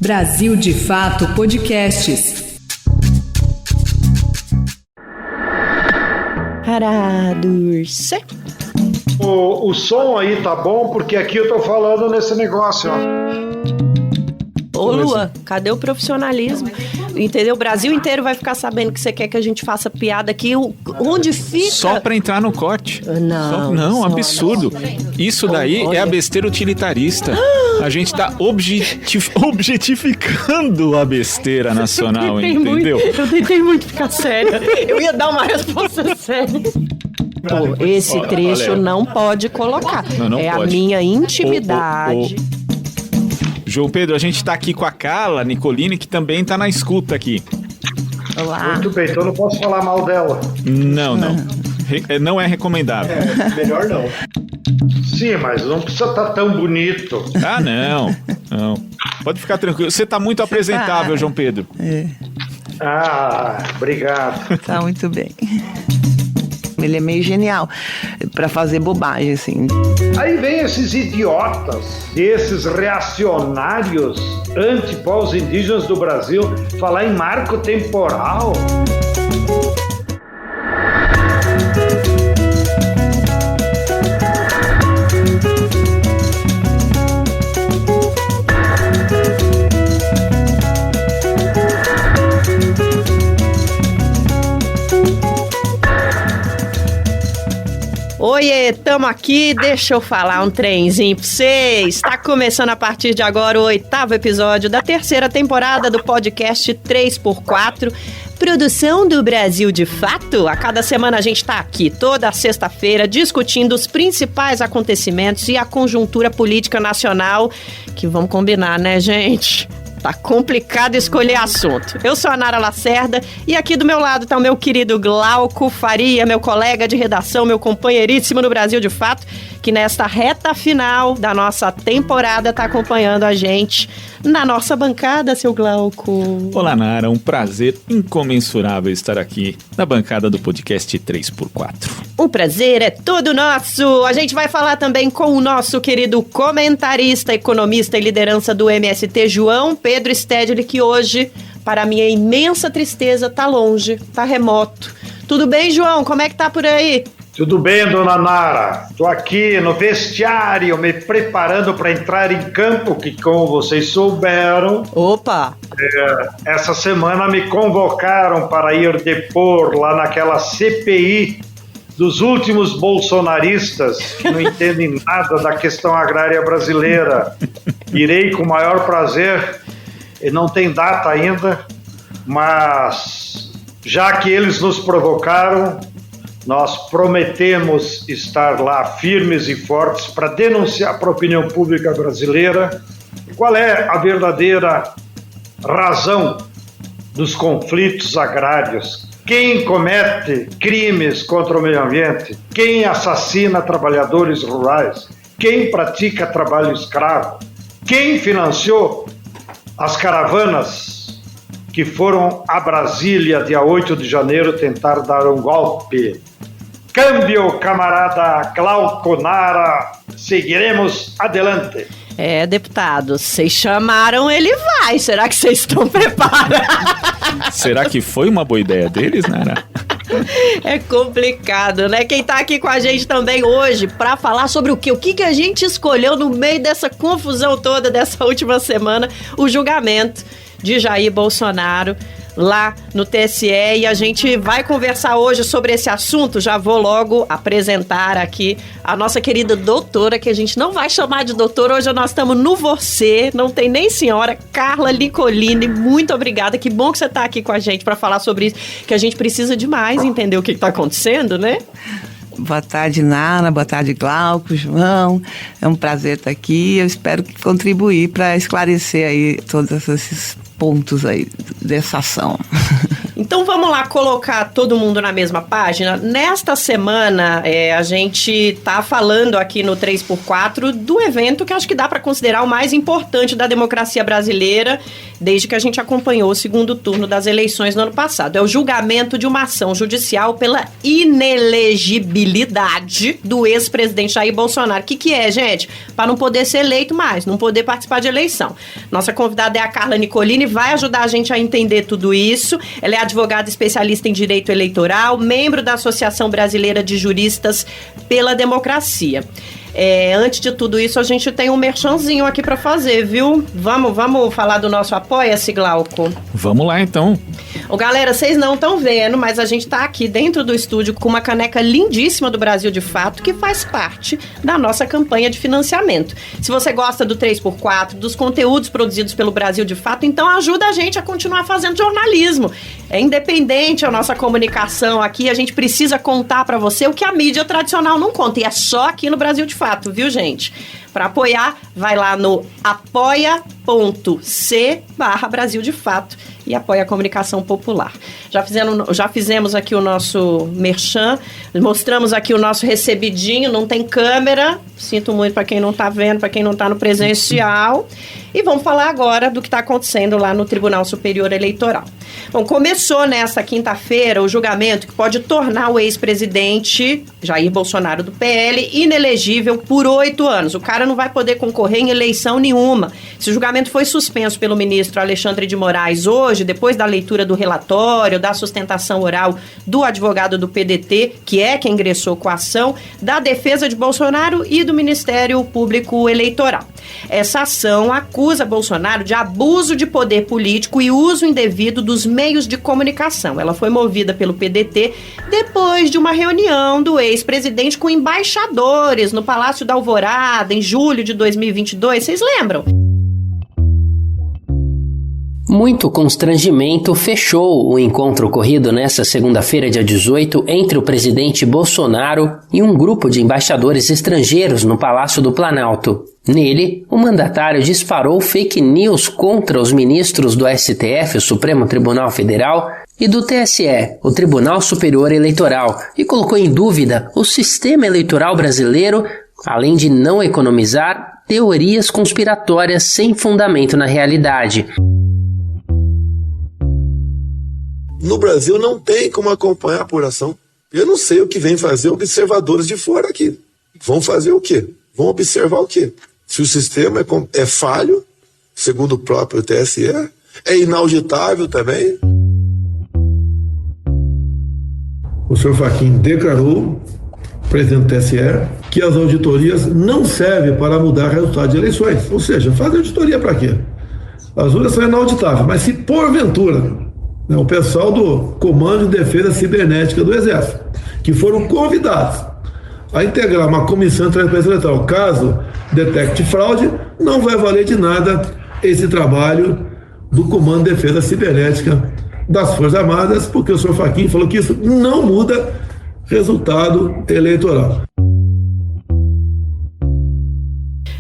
Brasil de Fato Podcasts. Arados. O som aí tá bom, porque aqui eu tô falando nesse negócio, ó. Ô, Lua, cadê o profissionalismo? Entendeu? O Brasil inteiro vai ficar sabendo que você quer que a gente faça piada aqui. Onde fica? Só pra entrar no corte. Não, absurdo. Isso daí é a besteira utilitarista. A gente tá objetificando a besteira nacional, entendeu? Eu tentei muito ficar séria. Eu ia dar uma resposta séria. Pô, esse trecho não pode colocar. Não é pode. A minha intimidade. João Pedro, a gente tá aqui com a Carla Nicolini, que também tá na escuta aqui. Olá. Muito bem, então eu não posso falar mal dela. Não. Não é recomendável. Melhor não. Sim, mas não precisa estar tão bonito. Ah, não. Pode ficar tranquilo. Você tá muito apresentável, João Pedro. Obrigado. Tá muito bem. Ele é meio genial pra fazer bobagem, assim. Aí vem esses idiotas, esses reacionários anti-povos indígenas do Brasil falar em marco temporal. Oiê, tamo aqui, deixa eu falar um trenzinho pra vocês. Está começando a partir de agora o 8º episódio da 3ª temporada do podcast 3x4, produção do Brasil de Fato. A cada semana a gente tá aqui, toda sexta-feira, discutindo os principais acontecimentos e a conjuntura política nacional, que vamos combinar, né, gente? Tá complicado escolher assunto. Eu sou a Nara Lacerda e aqui do meu lado tá o meu querido Glauco Faria, meu colega de redação, meu companheiríssimo no Brasil de Fato, que nesta reta final da nossa temporada tá acompanhando a gente na nossa bancada, seu Glauco. Olá, Nara. Um prazer incomensurável estar aqui na bancada do podcast 3x4. O prazer é todo nosso. A gente vai falar também com o nosso querido comentarista, economista e liderança do MST, João Pedro Stedley, que hoje, para minha imensa tristeza, tá longe, tá remoto. Tudo bem, João? Como é que tá por aí? Tudo bem, dona Nara? Estou aqui no vestiário, me preparando para entrar em campo, que como vocês souberam... Opa! Essa semana me convocaram para ir depor lá naquela CPI dos últimos bolsonaristas que não entendem nada da questão agrária brasileira. Irei com o maior prazer, e não tem data ainda, mas já que eles nos provocaram, nós prometemos estar lá firmes e fortes para denunciar para a opinião pública brasileira qual é a verdadeira razão dos conflitos agrários. Quem comete crimes contra o meio ambiente? Quem assassina trabalhadores rurais? Quem pratica trabalho escravo? Quem financiou as caravanas que foram a Brasília, dia 8 de janeiro, tentar dar um golpe? Câmbio, camarada Glauco Nara, seguiremos adelante. Deputados, vocês chamaram, ele vai. Será que vocês estão preparados? Será que foi uma boa ideia deles, Nara? É complicado, né? Quem tá aqui com a gente também hoje pra falar sobre o quê? O que a gente escolheu no meio dessa confusão toda dessa última semana? O julgamento de Jair Bolsonaro lá no TSE, e a gente vai conversar hoje sobre esse assunto. Já vou logo apresentar aqui a nossa querida doutora, que a gente não vai chamar de doutora, hoje nós estamos no você, não tem nem senhora, Carla Nicolini. Muito obrigada, que bom que você está aqui com a gente para falar sobre isso, que a gente precisa demais entender o que está acontecendo, né? Boa tarde, Nara. Boa tarde, Glauco, João. É um prazer estar aqui. Eu espero contribuir para esclarecer aí todos esses pontos aí dessa ação. Então vamos lá colocar todo mundo na mesma página. Nesta semana, a gente tá falando aqui no 3x4 do evento que acho que dá para considerar o mais importante da democracia brasileira, desde que a gente acompanhou o segundo turno das eleições no ano passado. É o julgamento de uma ação judicial pela inelegibilidade do ex-presidente Jair Bolsonaro. O que é, gente? Para não poder ser eleito mais, não poder participar de eleição. Nossa convidada é a Carla Nicolini, vai ajudar a gente a entender tudo isso. Ela é advogada especialista em direito eleitoral, membro da Associação Brasileira de Juristas pela Democracia. Antes de tudo isso, a gente tem um merchanzinho aqui para fazer, viu? Vamos falar do nosso Apoia-se, Glauco? Vamos lá, então. Galera, vocês não estão vendo, mas a gente tá aqui dentro do estúdio com uma caneca lindíssima do Brasil de Fato, que faz parte da nossa campanha de financiamento. Se você gosta do 3x4, dos conteúdos produzidos pelo Brasil de Fato, então ajuda a gente a continuar fazendo jornalismo. É independente a nossa comunicação aqui, a gente precisa contar para você o que a mídia tradicional não conta, e é só aqui no Brasil de Fato, viu, gente? Para apoiar, vai lá no apoia.c/Brasil de Fato e apoia a comunicação popular. Já fizemos aqui o nosso merchan, mostramos aqui o nosso recebidinho, não tem câmera, sinto muito para quem não está vendo, para quem não está no presencial. E vamos falar agora do que está acontecendo lá no Tribunal Superior Eleitoral. Bom, começou nesta quinta-feira o julgamento que pode tornar o ex-presidente Jair Bolsonaro do PL inelegível por 8 anos. O cara não vai poder concorrer em eleição nenhuma. Esse julgamento foi suspenso pelo ministro Alexandre de Moraes hoje, depois da leitura do relatório, da sustentação oral do advogado do PDT, que é quem ingressou com a ação, da defesa de Bolsonaro e do Ministério Público Eleitoral. Essa ação acusa Bolsonaro de abuso de poder político e uso indevido dos meios de comunicação. Ela foi movida pelo PDT depois de uma reunião do ex-presidente com embaixadores no Palácio da Alvorada, em julho de 2022. Vocês lembram? Muito constrangimento fechou o encontro ocorrido nesta segunda-feira, dia 18, entre o presidente Bolsonaro e um grupo de embaixadores estrangeiros no Palácio do Planalto. Nele, o mandatário disparou fake news contra os ministros do STF, o Supremo Tribunal Federal, e do TSE, o Tribunal Superior Eleitoral, e colocou em dúvida o sistema eleitoral brasileiro, além de não economizar teorias conspiratórias sem fundamento na realidade. No Brasil não tem como acompanhar a apuração. Eu não sei o que vem fazer observadores de fora aqui. Vão fazer o quê? Vão observar o quê? Se o sistema é falho, segundo o próprio TSE, é inauditável também. O senhor Fachin declarou, presidente do TSE, que as auditorias não servem para mudar resultado de eleições. Ou seja, fazer auditoria para quê? As urnas são inauditáveis, mas se porventura o pessoal do Comando de Defesa Cibernética do Exército, que foram convidados a integrar uma comissão de transparência eleitoral, caso detecte fraude, não vai valer de nada esse trabalho do Comando de Defesa Cibernética das Forças Armadas, porque o senhor Fachin falou que isso não muda resultado eleitoral.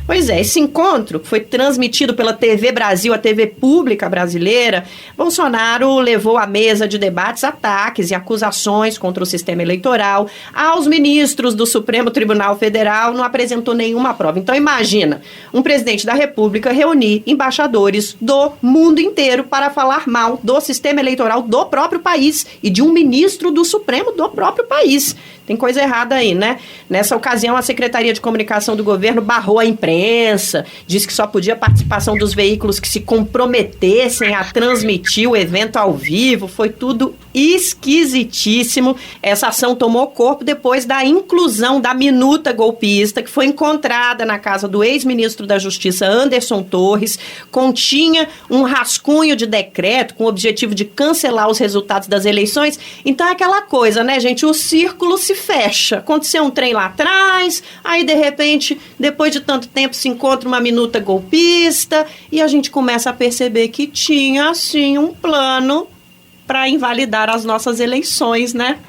Pois é, esse encontro foi transmitido pela TV Brasil, a TV pública brasileira. Bolsonaro levou à mesa de debates ataques e acusações contra o sistema eleitoral. Aos ministros do Supremo Tribunal Federal não apresentou nenhuma prova. Então imagina, um presidente da República reunir embaixadores do mundo inteiro para falar mal do sistema eleitoral do próprio país e de um ministro do Supremo do próprio país. Tem coisa errada aí, né? Nessa ocasião, a Secretaria de Comunicação do governo barrou a imprensa, disse que só podia participação dos veículos que se comprometessem a transmitir o evento ao vivo. Foi tudo esquisitíssimo. Essa ação tomou corpo depois da inclusão da minuta golpista, que foi encontrada na casa do ex-ministro da Justiça, Anderson Torres. Continha um rascunho de decreto com o objetivo de cancelar os resultados das eleições. Então é aquela coisa, né, gente? O círculo se fecha. Aconteceu um trem lá atrás, aí de repente, depois de tanto tempo, se encontra uma minuta golpista e a gente começa a perceber que tinha, assim, um plano para invalidar as nossas eleições, né?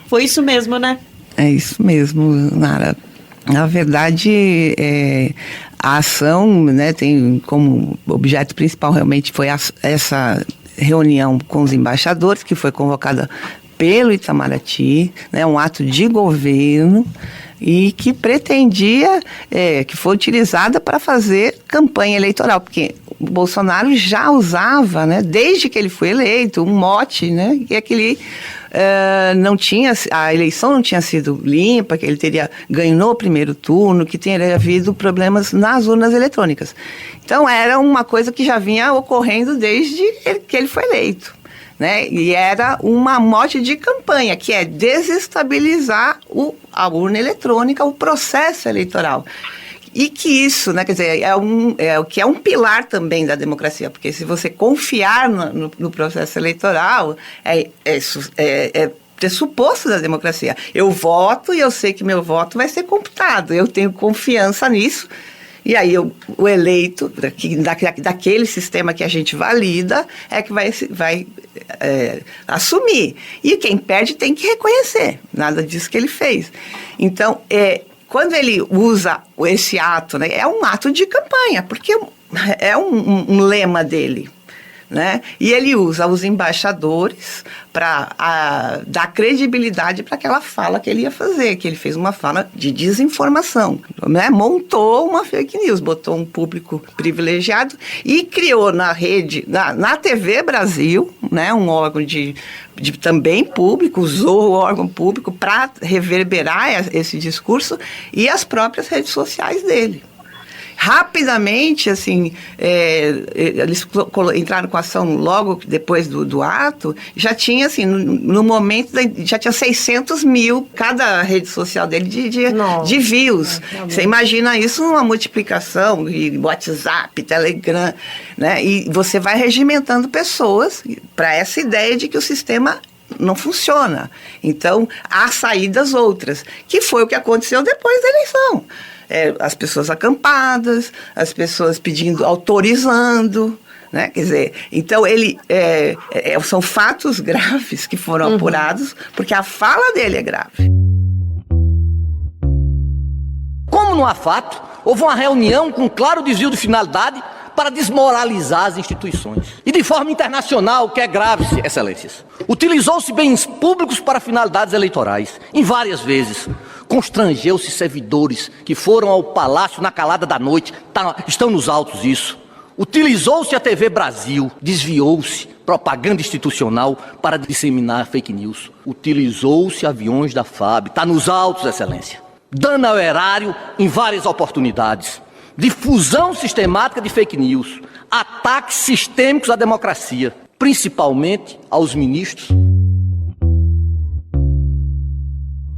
Foi isso mesmo, né? É isso mesmo, Nara. Na verdade, a ação, né, tem como objeto principal realmente foi essa reunião com os embaixadores, que foi convocada pelo Itamaraty, né, um ato de governo e que pretendia, que foi utilizada para fazer campanha eleitoral, porque o Bolsonaro já usava, né, desde que ele foi eleito, um mote, né, que é que ele a eleição não tinha sido limpa, que ele teria ganho no primeiro turno, que teria havido problemas nas urnas eletrônicas. Então, era uma coisa que já vinha ocorrendo desde que ele foi eleito, né? E era uma mote de campanha, que é desestabilizar a urna eletrônica, o processo eleitoral. E que isso, né, quer dizer, é um pilar também da democracia, porque se você confiar no processo eleitoral, é pressuposto da democracia. Eu voto e eu sei que meu voto vai ser computado, eu tenho confiança nisso, e aí o eleito daquele sistema que a gente valida é que vai assumir. E quem perde tem que reconhecer, nada disso que ele fez. Então, quando ele usa esse ato, né, é um ato de campanha, porque é um lema dele, né? E ele usa os embaixadores para dar credibilidade para aquela fala que ele ia fazer, que ele fez uma fala de desinformação, né? Montou uma fake news, botou um público privilegiado e criou na rede, na TV Brasil, né, um órgão de também público, usou o órgão público para reverberar esse discurso e as próprias redes sociais dele. Rapidamente, assim, eles entraram com a ação logo depois do ato, já tinha, assim, no momento, já tinha 600 mil cada rede social dele de views. Você imagina isso numa multiplicação de WhatsApp, Telegram, né? E você vai regimentando pessoas para essa ideia de que o sistema não funciona. Então, há saídas outras, que foi o que aconteceu depois da eleição. As pessoas acampadas, as pessoas pedindo, autorizando, né? Quer dizer, então são fatos graves que foram apurados, porque a fala dele é grave. Como não há fato, houve uma reunião com claro desvio de finalidade para desmoralizar as instituições. E de forma internacional, que é grave, excelências. Utilizou-se bens públicos para finalidades eleitorais, em várias vezes. Constrangeu-se servidores que foram ao palácio na calada da noite, estão nos autos isso. Utilizou-se a TV Brasil, desviou-se propaganda institucional para disseminar fake news. Utilizou-se aviões da FAB, está nos autos, excelência. Dano ao erário em várias oportunidades. Difusão sistemática de fake news. Ataques sistêmicos à democracia, principalmente aos ministros.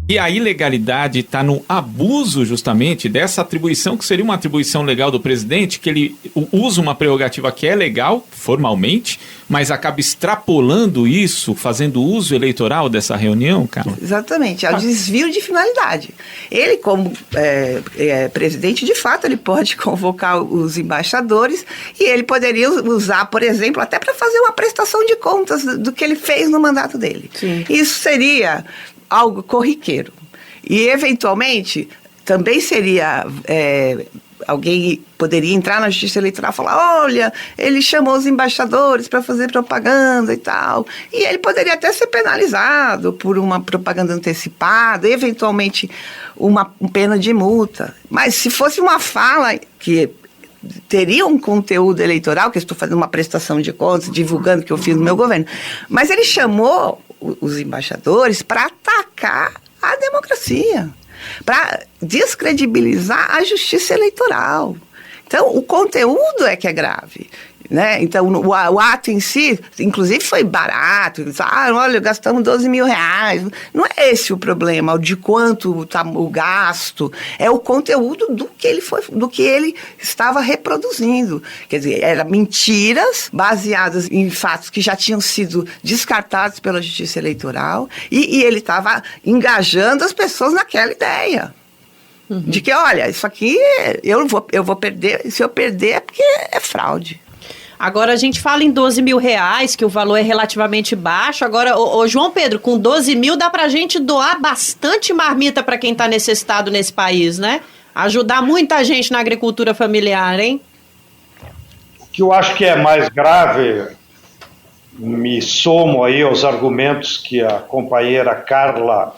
E a ilegalidade está no abuso justamente dessa atribuição, que seria uma atribuição legal do presidente, que ele usa uma prerrogativa que é legal, formalmente, mas acaba extrapolando isso, fazendo uso eleitoral dessa reunião, cara? Exatamente, é o desvio de finalidade. Ele, como presidente, de fato, ele pode convocar os embaixadores e ele poderia usar, por exemplo, até para fazer uma prestação de contas do que ele fez no mandato dele. Sim. Isso seria algo corriqueiro. E, eventualmente, também seria... alguém poderia entrar na Justiça Eleitoral e falar, olha, ele chamou os embaixadores para fazer propaganda e tal. E ele poderia até ser penalizado por uma propaganda antecipada, eventualmente uma pena de multa. Mas se fosse uma fala que teria um conteúdo eleitoral, que eu estou fazendo uma prestação de contas, divulgando o que eu fiz no meu governo, mas ele chamou os embaixadores para atacar a democracia, para descredibilizar a justiça eleitoral. Então, o conteúdo é que é grave, né? Então, o ato em si, inclusive, foi barato. Olha, gastamos 12 mil reais. Não é esse o problema, de quanto está o gasto. É o conteúdo do que ele estava reproduzindo. Quer dizer, eram mentiras baseadas em fatos que já tinham sido descartados pela Justiça Eleitoral e ele estava engajando as pessoas naquela ideia. De que, olha, isso aqui eu vou perder, se eu perder é porque é fraude. Agora a gente fala em 12 mil reais, que o valor é relativamente baixo. Agora, ô João Pedro, com 12 mil dá pra gente doar bastante marmita para quem tá necessitado nesse país, né? Ajudar muita gente na agricultura familiar, hein? O que eu acho que é mais grave, me somo aí aos argumentos que a companheira Carla,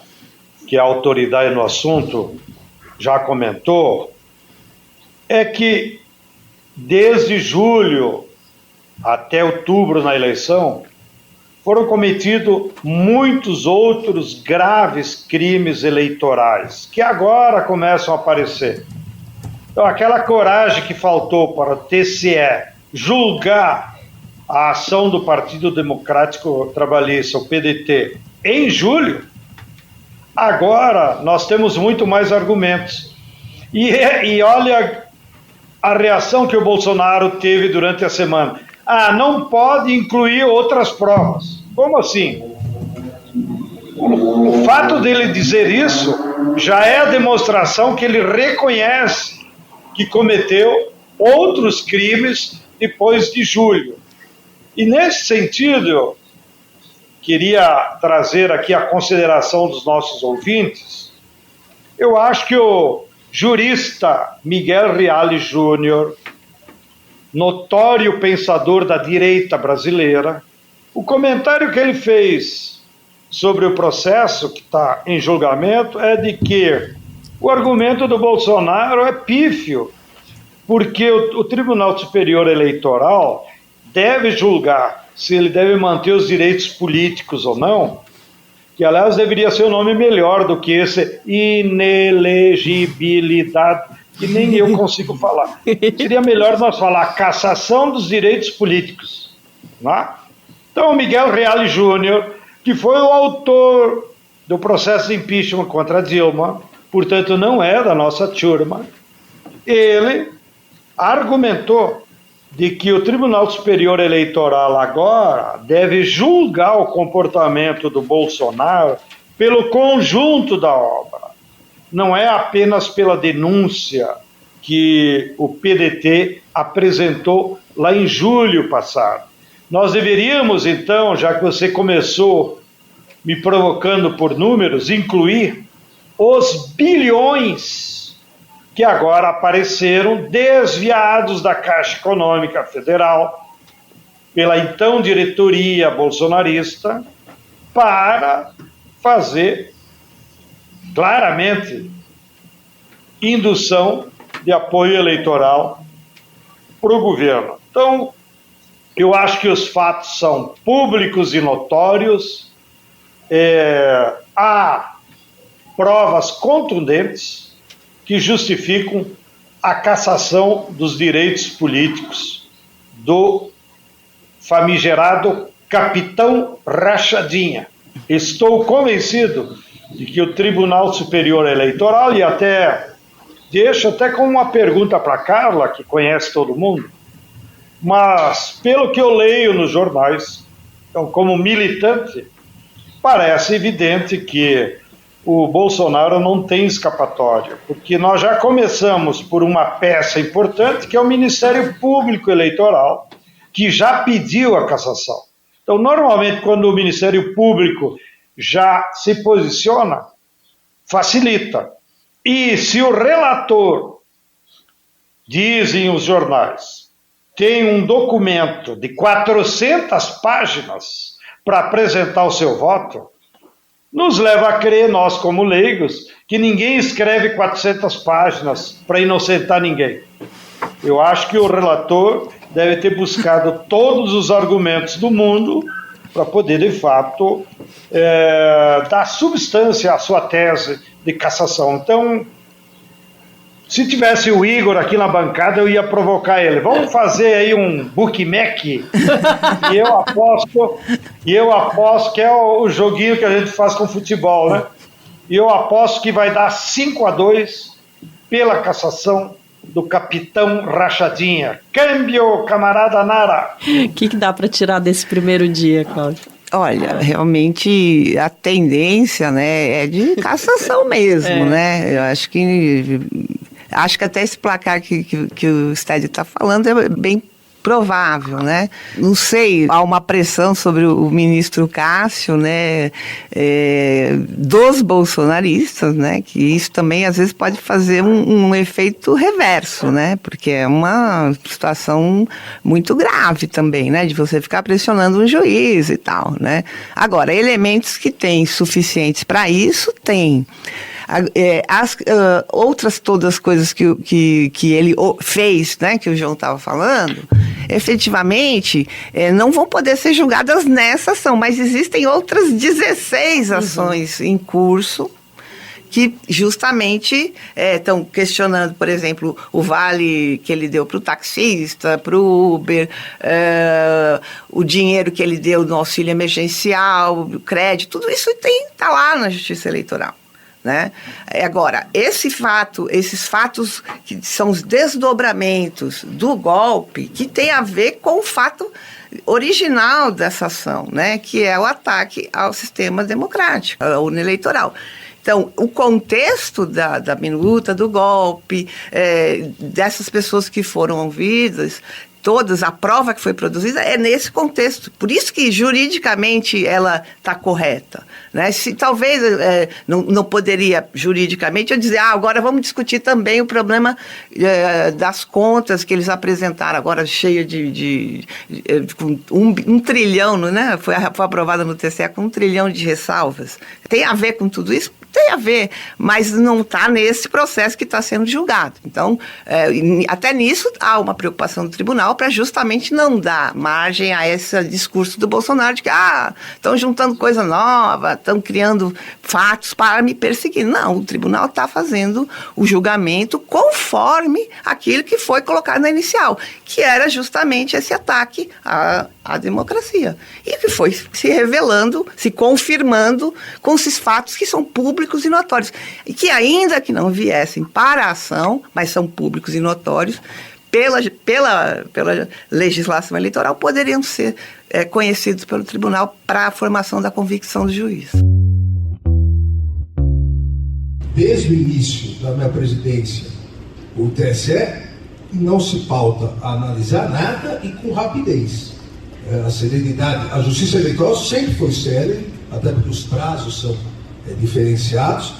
que é a autoridade no assunto, já comentou, é que desde julho até outubro na eleição, foram cometidos muitos outros graves crimes eleitorais, que agora começam a aparecer. Então, aquela coragem que faltou para o TSE julgar a ação do Partido Democrático Trabalhista, o PDT, em julho, agora nós temos muito mais argumentos. E olha a reação que o Bolsonaro teve durante a semana. Não pode incluir outras provas. Como assim? O fato dele dizer isso já é a demonstração que ele reconhece que cometeu outros crimes depois de julho. E nesse sentido, eu queria trazer aqui a consideração dos nossos ouvintes. Eu acho que o jurista Miguel Reale Júnior, notório pensador da direita brasileira, o comentário que ele fez sobre o processo que está em julgamento é de que o argumento do Bolsonaro é pífio, porque o Tribunal Superior Eleitoral deve julgar se ele deve manter os direitos políticos ou não, que aliás deveria ser um nome melhor do que esse inelegibilidade, que nem eu consigo falar. Seria melhor nós falar cassação dos direitos políticos. Né? Então, o Miguel Reale Júnior, que foi o autor do processo de impeachment contra Dilma, portanto não é da nossa turma, ele argumentou de que o Tribunal Superior Eleitoral agora deve julgar o comportamento do Bolsonaro pelo conjunto da obra. Não é apenas pela denúncia que o PDT apresentou lá em julho passado. Nós deveríamos, então, já que você começou me provocando por números, incluir os bilhões que agora apareceram desviados da Caixa Econômica Federal pela então diretoria bolsonarista para fazer claramente indução de apoio eleitoral para o governo. Então, eu acho que os fatos são públicos e notórios, há provas contundentes que justificam a cassação dos direitos políticos do famigerado capitão Rachadinha. Estou convencido de que o Tribunal Superior Eleitoral, e até deixo até como uma pergunta para a Carla, que conhece todo mundo, mas pelo que eu leio nos jornais, então, como militante, parece evidente que o Bolsonaro não tem escapatória, porque nós já começamos por uma peça importante, que é o Ministério Público Eleitoral, que já pediu a cassação. Então, normalmente, quando o Ministério Público já se posiciona, facilita. E se o relator, dizem os jornais, tem um documento de 400 páginas para apresentar o seu voto, nos leva a crer, nós como leigos, que ninguém escreve 400 páginas para inocentar ninguém. Eu acho que o relator deve ter buscado todos os argumentos do mundo para poder, de fato, dar substância à sua tese de cassação. Então, se tivesse o Igor aqui na bancada, eu ia provocar ele. Vamos fazer aí um bookmack, e eu aposto que é o joguinho que a gente faz com futebol, né? E eu aposto que vai dar 5-2 pela cassação do capitão Rachadinha. Câmbio, camarada Nara! O que dá para tirar desse primeiro dia, Cláudio? Olha, realmente a tendência, né, é de cassação mesmo, né? Eu acho que até esse placar que o Stedi está falando é bem provável, né? Não sei, há uma pressão sobre o ministro Cássio, né, dos bolsonaristas, né, que isso também às vezes pode fazer um efeito reverso, né, porque é uma situação muito grave também, né, de você ficar pressionando um juiz e tal, né. Agora, elementos que tem suficientes para isso, tem. Outras todas as coisas que ele fez, né, que o João estava falando, efetivamente não vão poder ser julgadas nessa ação, mas existem outras 16 ações em curso que justamente estão questionando, por exemplo, o vale que ele deu para o taxista, para o Uber, o dinheiro que ele deu no auxílio emergencial, o crédito, tudo isso está lá na Justiça Eleitoral. Né? Agora, esses fatos que são os desdobramentos do golpe, que tem a ver com o fato original dessa ação, né? Que é o ataque ao sistema democrático, à urna eleitoral. Então, o contexto da minuta, do golpe, dessas pessoas que foram ouvidas, todas, a prova que foi produzida é nesse contexto. Por isso que, juridicamente, ela está correta. Né? Se talvez não poderia, juridicamente, eu dizer, agora vamos discutir também o problema das contas que eles apresentaram, agora cheia com 1 trilhão, né? Foi aprovada no TCE com 1 trilhão de ressalvas. Tem a ver com tudo isso? Tem a ver, mas não está nesse processo que está sendo julgado. Então, até nisso há uma preocupação do tribunal para justamente não dar margem a esse discurso do Bolsonaro de que estão juntando coisa nova, estão criando fatos para me perseguir. Não, o tribunal está fazendo o julgamento conforme aquilo que foi colocado na inicial, que era justamente esse ataque à democracia. E que foi se revelando, se confirmando com esses fatos que são públicos e notórios. E que ainda que não viessem para a ação, mas são públicos e notórios, pela legislação eleitoral, poderiam ser conhecidos pelo tribunal para a formação da convicção do juiz. Desde o início da minha presidência, o TSE não se pauta a analisar nada e com rapidez. A serenidade, a justiça eleitoral sempre foi célere, até porque os prazos são diferenciados,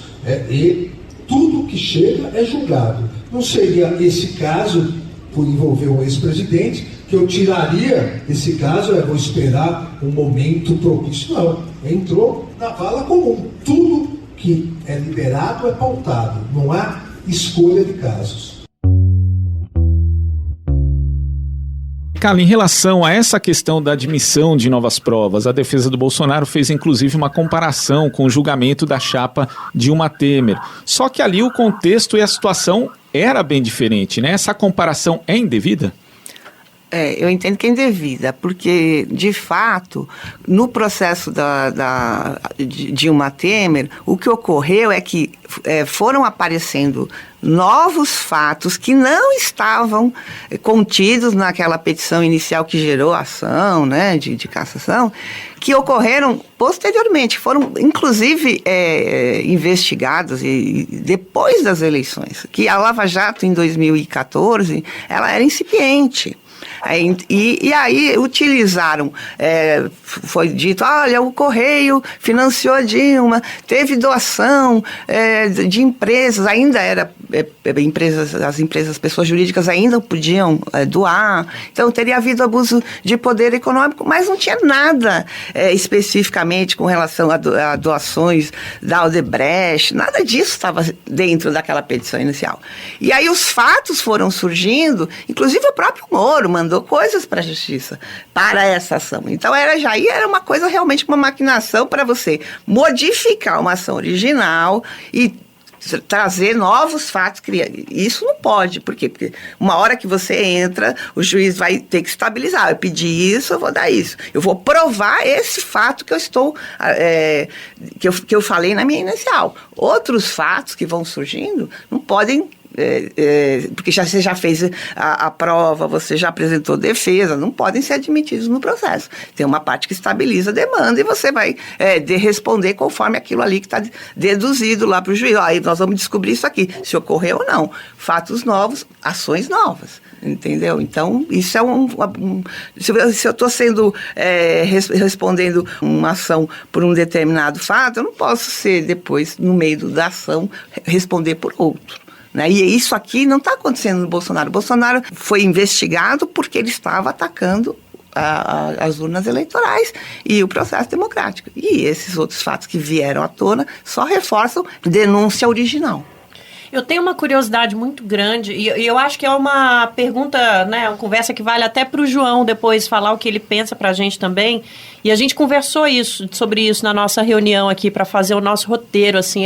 e tudo que chega é julgado. Não seria esse caso, por envolver um ex-presidente, que eu tiraria esse caso, vou esperar um momento propício. Não, entrou na vala comum. Tudo que é liberado é pautado, não há escolha de casos. Carla, em relação a essa questão da admissão de novas provas, a defesa do Bolsonaro fez inclusive uma comparação com o julgamento da chapa Dilma Temer. Só que ali o contexto e a situação era bem diferente, né? Essa comparação é indevida? Eu entendo que é indevida, porque, de fato, no processo de Dilma Temer, o que ocorreu é que foram aparecendo novos fatos que não estavam contidos naquela petição inicial que gerou a ação, né, de cassação, que ocorreram posteriormente, foram, inclusive, investigados depois das eleições, que a Lava Jato, em 2014, ela era incipiente. E aí utilizaram, foi dito, olha, o Correio financiou a Dilma, teve doação de empresas, ainda era as pessoas jurídicas ainda podiam doar, então teria havido abuso de poder econômico, mas não tinha nada especificamente com relação a doações da Odebrecht, nada disso estava dentro daquela petição inicial. E aí os fatos foram surgindo, inclusive o próprio Moro mandou coisas para a justiça, para essa ação. Então, era uma coisa realmente, uma maquinação para você modificar uma ação original e trazer novos fatos. Isso não pode, por quê? Porque uma hora que você entra, o juiz vai ter que estabilizar. Eu pedi isso, eu vou dar isso. Eu vou provar esse fato que eu estou, que eu falei na minha inicial. Outros fatos que vão surgindo não podem, porque você já fez a prova, você já apresentou defesa, não podem ser admitidos no processo. Tem uma parte que estabiliza a demanda e você vai responder conforme aquilo ali que está deduzido lá para o juiz. Aí nós vamos descobrir isso aqui, se ocorreu ou não. Fatos novos, ações novas. Entendeu? Então, isso é se eu estou respondendo uma ação por um determinado fato, eu não posso ser depois, no meio da ação, responder por outro. Né? E isso aqui não está acontecendo no Bolsonaro. O Bolsonaro foi investigado porque ele estava atacando as urnas eleitorais e o processo democrático. E esses outros fatos que vieram à tona só reforçam a denúncia original. Eu tenho uma curiosidade muito grande e eu acho que é uma pergunta, né, uma conversa que vale até para o João depois falar o que ele pensa para a gente também. E a gente conversou sobre isso na nossa reunião aqui para fazer o nosso roteiro, assim,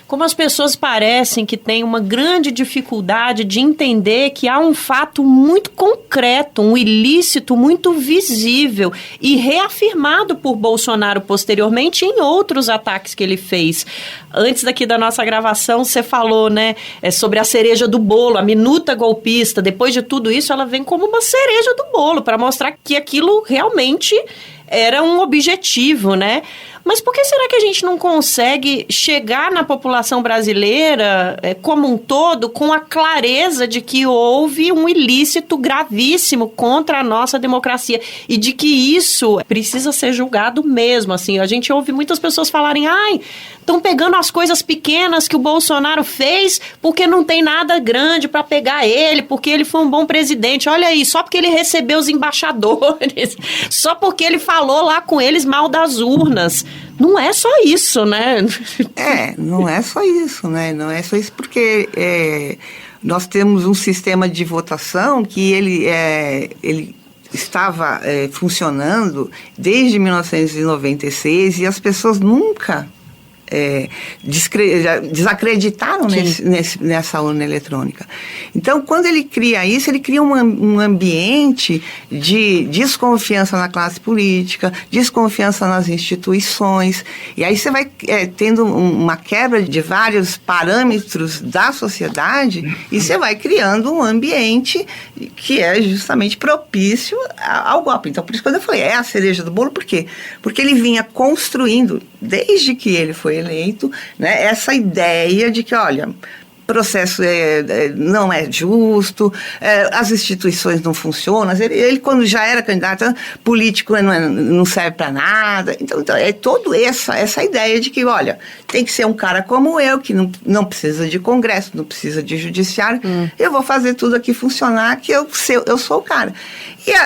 como as pessoas parecem que têm uma grande dificuldade de entender que há um fato muito concreto, um ilícito muito visível e reafirmado por Bolsonaro posteriormente em outros ataques que ele fez. Antes daqui da nossa gravação, você falou, né, sobre a cereja do bolo, a minuta golpista. Depois de tudo isso, ela vem como uma cereja do bolo para mostrar que aquilo realmente era um objetivo, né? Mas por que será que a gente não consegue chegar na população brasileira como um todo com a clareza de que houve um ilícito gravíssimo contra a nossa democracia e de que isso precisa ser julgado mesmo, assim? A gente ouve muitas pessoas falarem, estão pegando as coisas pequenas que o Bolsonaro fez porque não tem nada grande para pegar ele, porque ele foi um bom presidente. Olha aí, só porque ele recebeu os embaixadores, só porque ele falou lá com eles mal das urnas. Não é só isso, né? Não é só isso, né? Não é só isso porque nós temos um sistema de votação que ele estava funcionando desde 1996 e as pessoas nunca desacreditaram nessa urna eletrônica. Então, quando ele cria isso, ele cria um ambiente de desconfiança na classe política, desconfiança nas instituições, e aí você vai tendo uma quebra de vários parâmetros da sociedade e você vai criando um ambiente que é justamente propício ao golpe. Então, por isso quando eu falei, a cereja do bolo, por quê? Porque ele vinha construindo, desde que ele foi eleito, né, essa ideia de que, olha, processo não é justo, as instituições não funcionam. Ele quando já era candidato político, não serve para nada. Então é toda essa ideia de que, olha, tem que ser um cara como eu, que não precisa de Congresso, não precisa de judiciário, eu vou fazer tudo aqui funcionar, que eu sou o cara.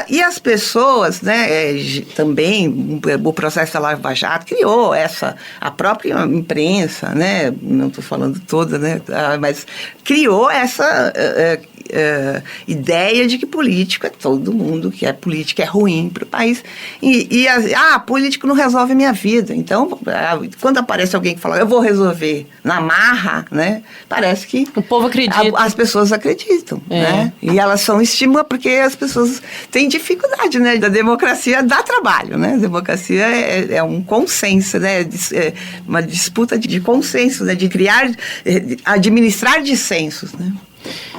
E as pessoas, né, também, o processo da Lava Jato criou a própria imprensa, né, não estou falando toda, né, mas criou essa ideia de que político é todo mundo, que político é ruim para o país. Político não resolve minha vida. Então, quando aparece alguém que fala, eu vou resolver na marra, né, parece que o povo acredita. As pessoas acreditam, né? E elas são estímulo porque as pessoas têm dificuldade, né? Da democracia dá trabalho, né? A democracia é um consenso, né? Uma disputa de consenso, né? De criar, administrar dissensos, né?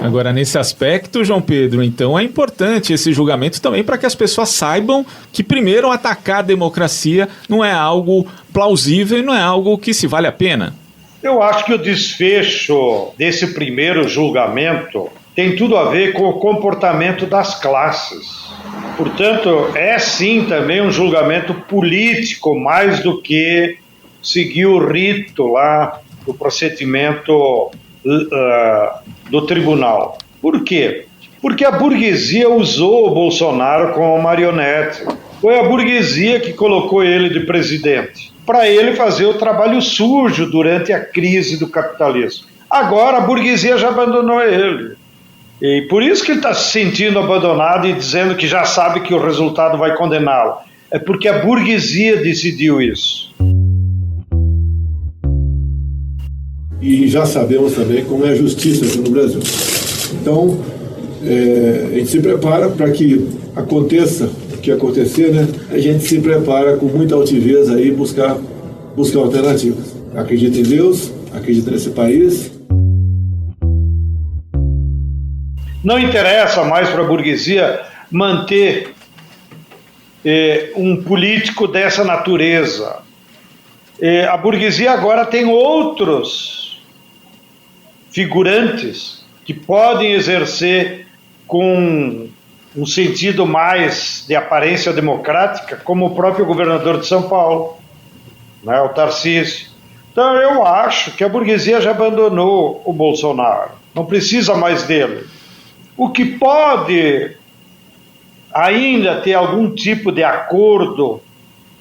Agora, nesse aspecto, João Pedro, então é importante esse julgamento também para que as pessoas saibam que, primeiro, atacar a democracia não é algo plausível e não é algo que se vale a pena. Eu acho que o desfecho desse primeiro julgamento tem tudo a ver com o comportamento das classes. Portanto, é sim também um julgamento político, mais do que seguir o rito lá do procedimento do tribunal. Por quê? Porque a burguesia usou o Bolsonaro como marionete. Foi a burguesia que colocou ele de presidente, para ele fazer o trabalho sujo durante a crise do capitalismo. Agora a burguesia já abandonou ele. E por isso que ele está se sentindo abandonado e dizendo que já sabe que o resultado vai condená-lo. É porque a burguesia decidiu isso. E já sabemos também como é a justiça aqui no Brasil. Então, a gente se prepara para que aconteça o que acontecer, né? A gente se prepara com muita altivez aí buscar alternativas. Acredita em Deus, acredita nesse país. Não interessa mais para a burguesia manter um político dessa natureza. A burguesia agora tem outros figurantes que podem exercer com um sentido mais de aparência democrática, como o próprio governador de São Paulo, né, o Tarcísio. Então eu acho que a burguesia já abandonou o Bolsonaro, não precisa mais dele. O que pode ainda ter algum tipo de acordo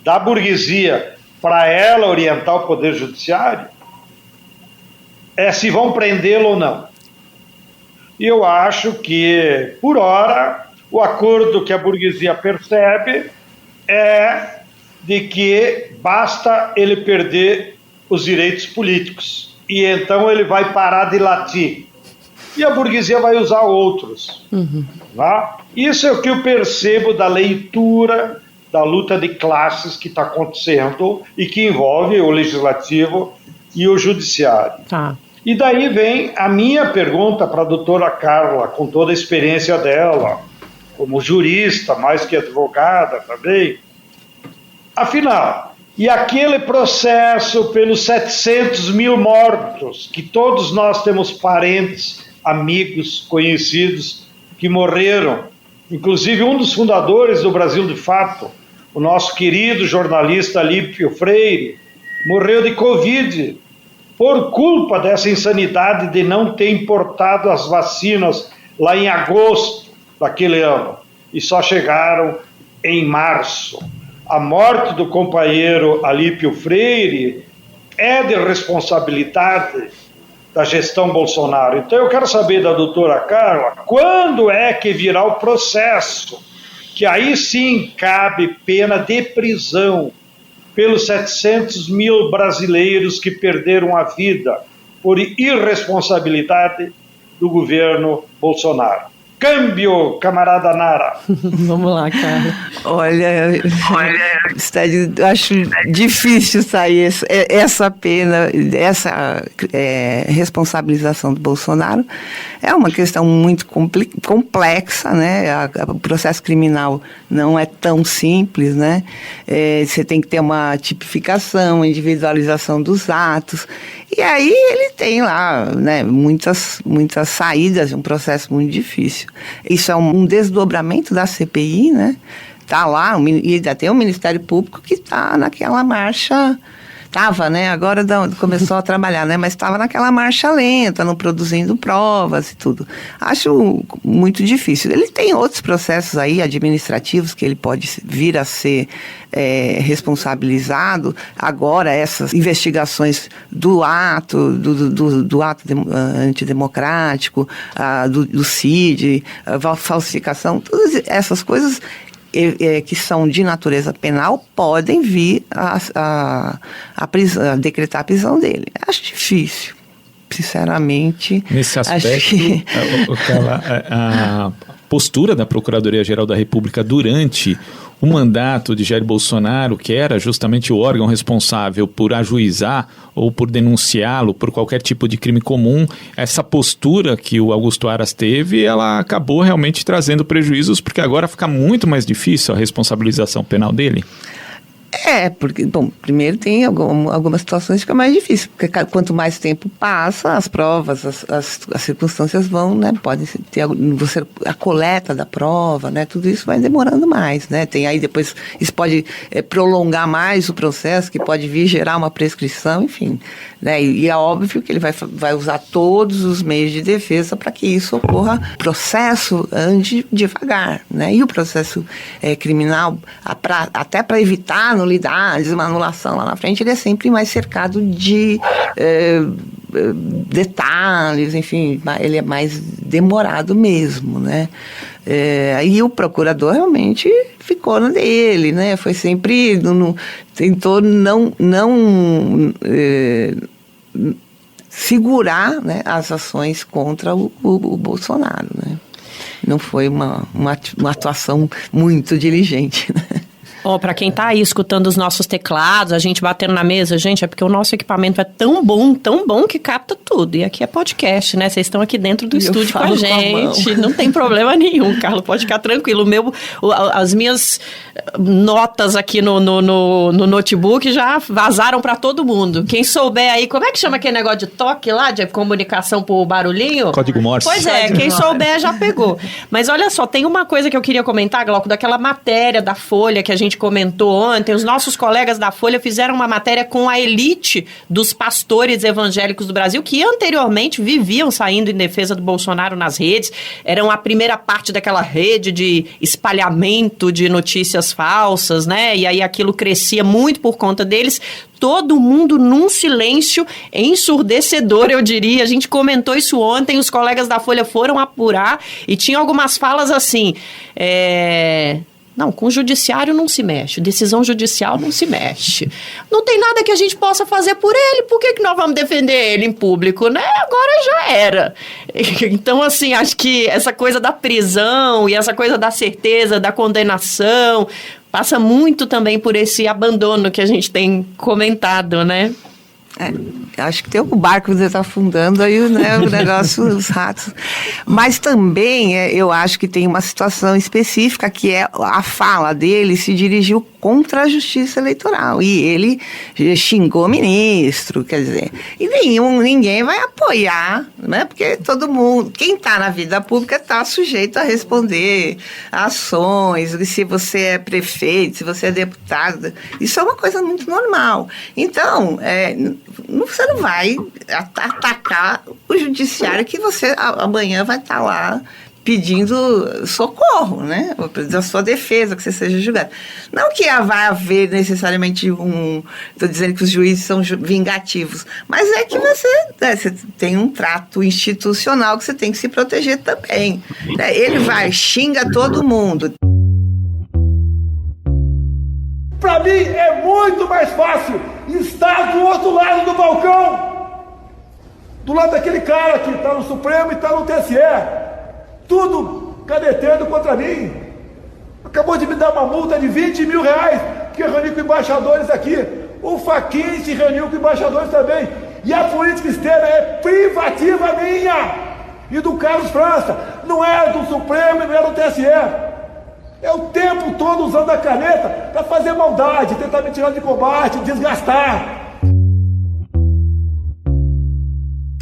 da burguesia para ela orientar o Poder Judiciário, se vão prendê-lo ou não. E eu acho que, por hora, o acordo que a burguesia percebe é de que basta ele perder os direitos políticos. E então ele vai parar de latir. E a burguesia vai usar outros. Tá? Isso é o que eu percebo da leitura da luta de classes que está acontecendo e que envolve o legislativo e o judiciário. Tá. E daí vem a minha pergunta para a doutora Carla, com toda a experiência dela, como jurista, mais que advogada também. Afinal, e aquele processo pelos 700 mil mortos, que todos nós temos parentes, amigos, conhecidos, que morreram, inclusive um dos fundadores do Brasil de Fato, o nosso querido jornalista Alípio Freire, morreu de Covid, por culpa dessa insanidade de não ter importado as vacinas lá em agosto daquele ano, e só chegaram em março. A morte do companheiro Alípio Freire é de responsabilidade da gestão Bolsonaro. Então eu quero saber da doutora Carla, quando é que virá o processo, que aí sim cabe pena de prisão pelos 700 mil brasileiros que perderam a vida por irresponsabilidade do governo Bolsonaro. Câmbio, camarada Nara. Vamos lá, Carla. Olha, Sted, eu acho difícil sair essa pena, essa responsabilização do Bolsonaro. É uma questão muito complexa, né? O processo criminal não é tão simples, né? Você tem que ter uma tipificação, individualização dos atos. E aí ele tem lá, né, muitas saídas, um processo muito difícil. Isso é um desdobramento da CPI, né? Tá lá, e ainda tem o Ministério Público que está naquela marcha, estava, né? Agora começou a trabalhar, né? Mas estava naquela marcha lenta, não produzindo provas e tudo. Acho muito difícil. Ele tem outros processos aí administrativos que ele pode vir a ser responsabilizado. Agora, essas investigações do ato, do ato antidemocrático, do CID, falsificação, todas essas coisas que são de natureza penal podem vir a decretar a prisão dele. Acho difícil, sinceramente. Nesse aspecto, a postura da Procuradoria-Geral da República durante o mandato de Jair Bolsonaro, que era justamente o órgão responsável por ajuizar ou por denunciá-lo por qualquer tipo de crime comum, essa postura que o Augusto Aras teve, ela acabou realmente trazendo prejuízos, porque agora fica muito mais difícil a responsabilização penal dele. Porque, bom, primeiro tem algumas situações que fica mais difícil, porque quanto mais tempo passa, as provas, as circunstâncias vão, né, podem ter a coleta da prova, né, tudo isso vai demorando mais, né, tem aí depois, isso pode prolongar mais o processo, que pode vir gerar uma prescrição, enfim, né, e é óbvio que ele vai usar todos os meios de defesa para que isso ocorra. O processo ande devagar, né, e o processo criminal, até para evitar nulidades, uma anulação lá na frente, ele é sempre mais cercado de detalhes, enfim, ele é mais demorado mesmo, né? E o procurador realmente ficou na dele, né? Foi sempre, tentou não segurar, né, as ações contra o Bolsonaro, né? Não foi uma atuação muito diligente, né? Para quem tá aí escutando os nossos teclados, a gente batendo na mesa, gente, é porque o nosso equipamento é tão bom que capta tudo. E aqui é podcast, né? Vocês estão aqui dentro do estúdio com a gente. Não tem problema nenhum, Carlos, pode ficar tranquilo. As minhas notas aqui no notebook já vazaram para todo mundo. Quem souber aí, como é que chama aquele negócio de toque lá, de comunicação por barulhinho? Código Morse. Pois é, quem souber já pegou. Mas olha só, tem uma coisa que eu queria comentar, Glauco, daquela matéria da Folha que a gente comentou ontem, os nossos colegas da Folha fizeram uma matéria com a elite dos pastores evangélicos do Brasil, que anteriormente viviam saindo em defesa do Bolsonaro nas redes, eram a primeira parte daquela rede de espalhamento de notícias falsas, né? E aí aquilo crescia muito por conta deles. Todo mundo num silêncio ensurdecedor, eu diria. A gente comentou isso ontem, os colegas da Folha foram apurar e tinha algumas falas assim, não, com o judiciário não se mexe, decisão judicial não se mexe. Não tem nada que a gente possa fazer por ele, por que nós vamos defender ele em público, né? Agora já era. Então, assim, acho que essa coisa da prisão e essa coisa da certeza, da condenação, passa muito também por esse abandono que a gente tem comentado, né? Acho que tem o barco que está afundando aí, né, o negócio, os ratos. Mas também eu acho que tem uma situação específica que é a fala dele se dirigiu contra a justiça eleitoral. E ele xingou o ministro, quer dizer, e ninguém vai apoiar, né? Porque todo mundo, quem está na vida pública está sujeito a responder a ações, se você é prefeito, se você é deputado, isso é uma coisa muito normal. Então, você não vai atacar o judiciário que você amanhã vai estar lá pedindo socorro, né? Da sua defesa, que você seja julgado. Não que vai haver necessariamente estou dizendo que os juízes são vingativos, mas é que você tem um trato institucional que você tem que se proteger também. Ele xinga todo mundo. Para mim é muito mais fácil estar do outro lado do balcão, do lado daquele cara que está no Supremo e está no TSE, tudo canetando contra mim. Acabou de me dar uma multa de 20 mil reais, que eu reuni com embaixadores aqui. O Fachin se reuniu com embaixadores também. E a política externa é privativa minha e do Carlos França, não é do Supremo e não é do TSE. É o tempo todo usando a caneta para fazer maldade, tentar me tirar de combate, desgastar.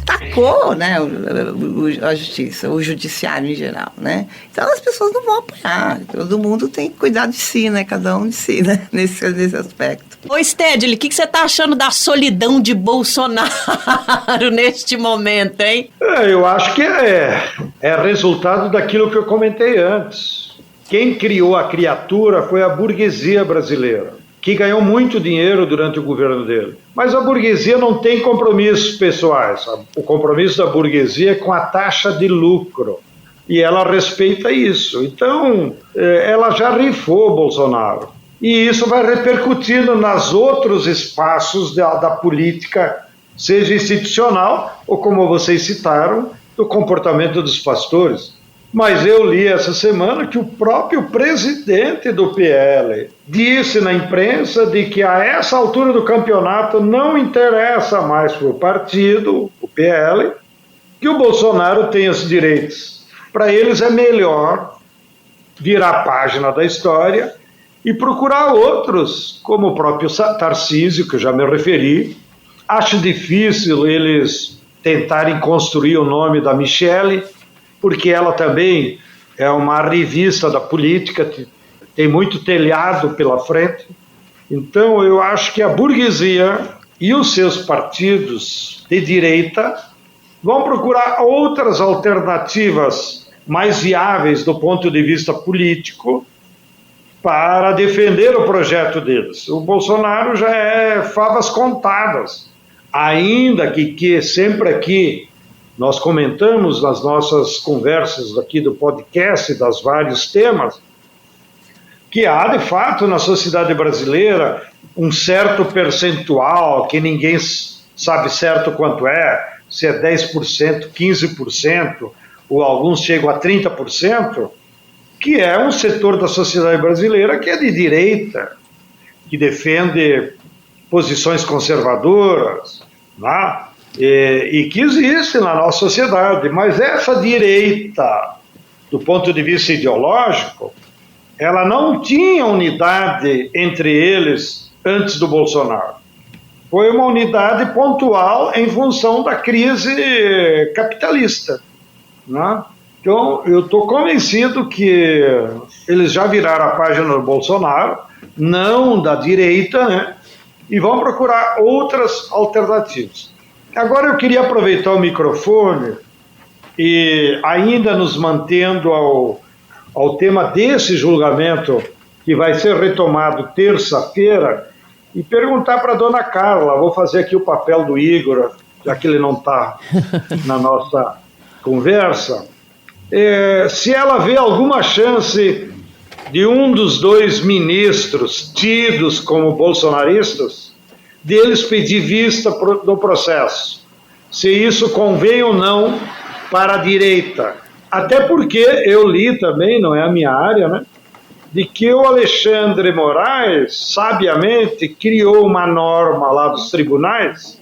Atacou, né, a justiça, o judiciário em geral, né? Então as pessoas não vão apoiar. Todo mundo tem que cuidar de si, né? Cada um de si, né? Nesse aspecto. Ô, Stedley, o que você tá achando da solidão de Bolsonaro neste momento, hein? Eu acho que é resultado daquilo que eu comentei antes. Quem criou a criatura foi a burguesia brasileira, que ganhou muito dinheiro durante o governo dele. Mas a burguesia não tem compromissos pessoais. O compromisso da burguesia é com a taxa de lucro. E ela respeita isso. Então, ela já rifou Bolsonaro. E isso vai repercutindo nos outros espaços da política, seja institucional ou, como vocês citaram, do comportamento dos pastores. Mas eu li essa semana que o próprio presidente do PL disse na imprensa de que a essa altura do campeonato não interessa mais para o partido, o PL, que o Bolsonaro tenha os direitos. Para eles é melhor virar a página da história e procurar outros, como o próprio Tarcísio, que eu já me referi. Acho difícil eles tentarem construir o nome da Michele, porque ela também é uma revista da política, tem muito telhado pela frente. Então, eu acho que a burguesia e os seus partidos de direita vão procurar outras alternativas mais viáveis do ponto de vista político para defender o projeto deles. O Bolsonaro já é favas contadas, ainda que sempre aqui nós comentamos nas nossas conversas aqui do podcast, das vários temas, que há, de fato, na sociedade brasileira, um certo percentual, que ninguém sabe certo quanto se é 10%, 15%, ou alguns chegam a 30%, que é um setor da sociedade brasileira que é de direita, que defende posições conservadoras, né? E que existe na nossa sociedade, mas essa direita, do ponto de vista ideológico, ela não tinha unidade entre eles antes do Bolsonaro. Foi uma unidade pontual em função da crise capitalista, né? Então, eu estou convencido que eles já viraram a página do Bolsonaro, não da direita, né? E vão procurar outras alternativas. Agora eu queria aproveitar o microfone e, ainda nos mantendo ao tema desse julgamento, que vai ser retomado terça-feira, e perguntar para a dona Carla, vou fazer aqui o papel do Igor, já que ele não está na nossa conversa, se ela vê alguma chance de um dos dois ministros tidos como bolsonaristas, deles pedir vista do processo, se isso convém ou não para a direita. Até porque eu li também, não é a minha área, né, de que o Alexandre Moraes, sabiamente, criou uma norma lá dos tribunais,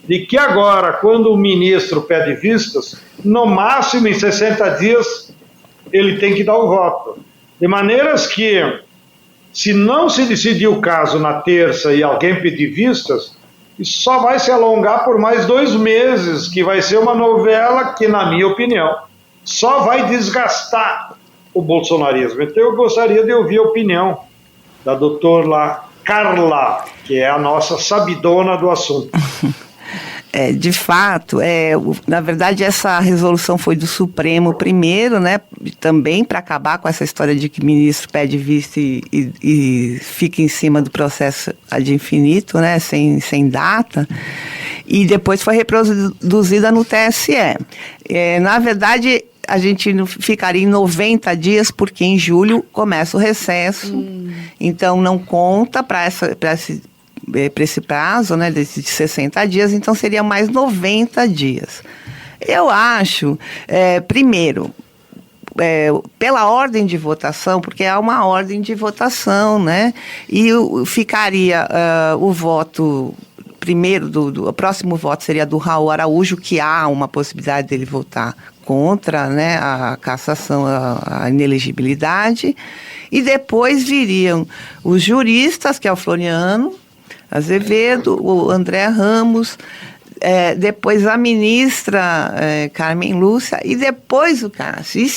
de que agora, quando o ministro pede vistas, no máximo em 60 dias, ele tem que dar o voto. De maneiras que, se não se decidir o caso na terça e alguém pedir vistas, isso só vai se alongar por mais 2 meses, que vai ser uma novela que, na minha opinião, só vai desgastar o bolsonarismo. Então eu gostaria de ouvir a opinião da doutora Carla, que é a nossa sabidona do assunto. De fato, na verdade essa resolução foi do Supremo primeiro, né, também para acabar com essa história de que o ministro pede vista e fica em cima do processo ad infinito, né, sem data, e depois foi reproduzida no TSE. Na verdade, a gente ficaria em 90 dias, porque em julho começa o recesso, então não conta para esse prazo, né, de 60 dias, então seria mais 90 dias. Eu acho, primeiro, pela ordem de votação, porque é uma ordem de votação, né, e ficaria o voto primeiro, o próximo voto seria do Raul Araújo, que há uma possibilidade dele votar contra, né, a cassação, a inelegibilidade, e depois viriam os juristas, que é o Floriano Azevedo, o André Ramos, depois a ministra Carmen Lúcia e depois o Cássio.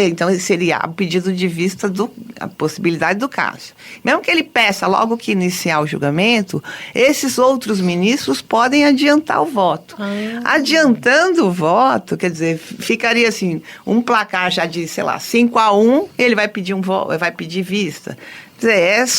Então seria o pedido de vista, a possibilidade do Cássio. Mesmo que ele peça logo que iniciar o julgamento, esses outros ministros podem adiantar o voto. Adiantando o voto, quer dizer, ficaria assim, um placar já de, 5-1, ele vai pedir vista. Quer dizer,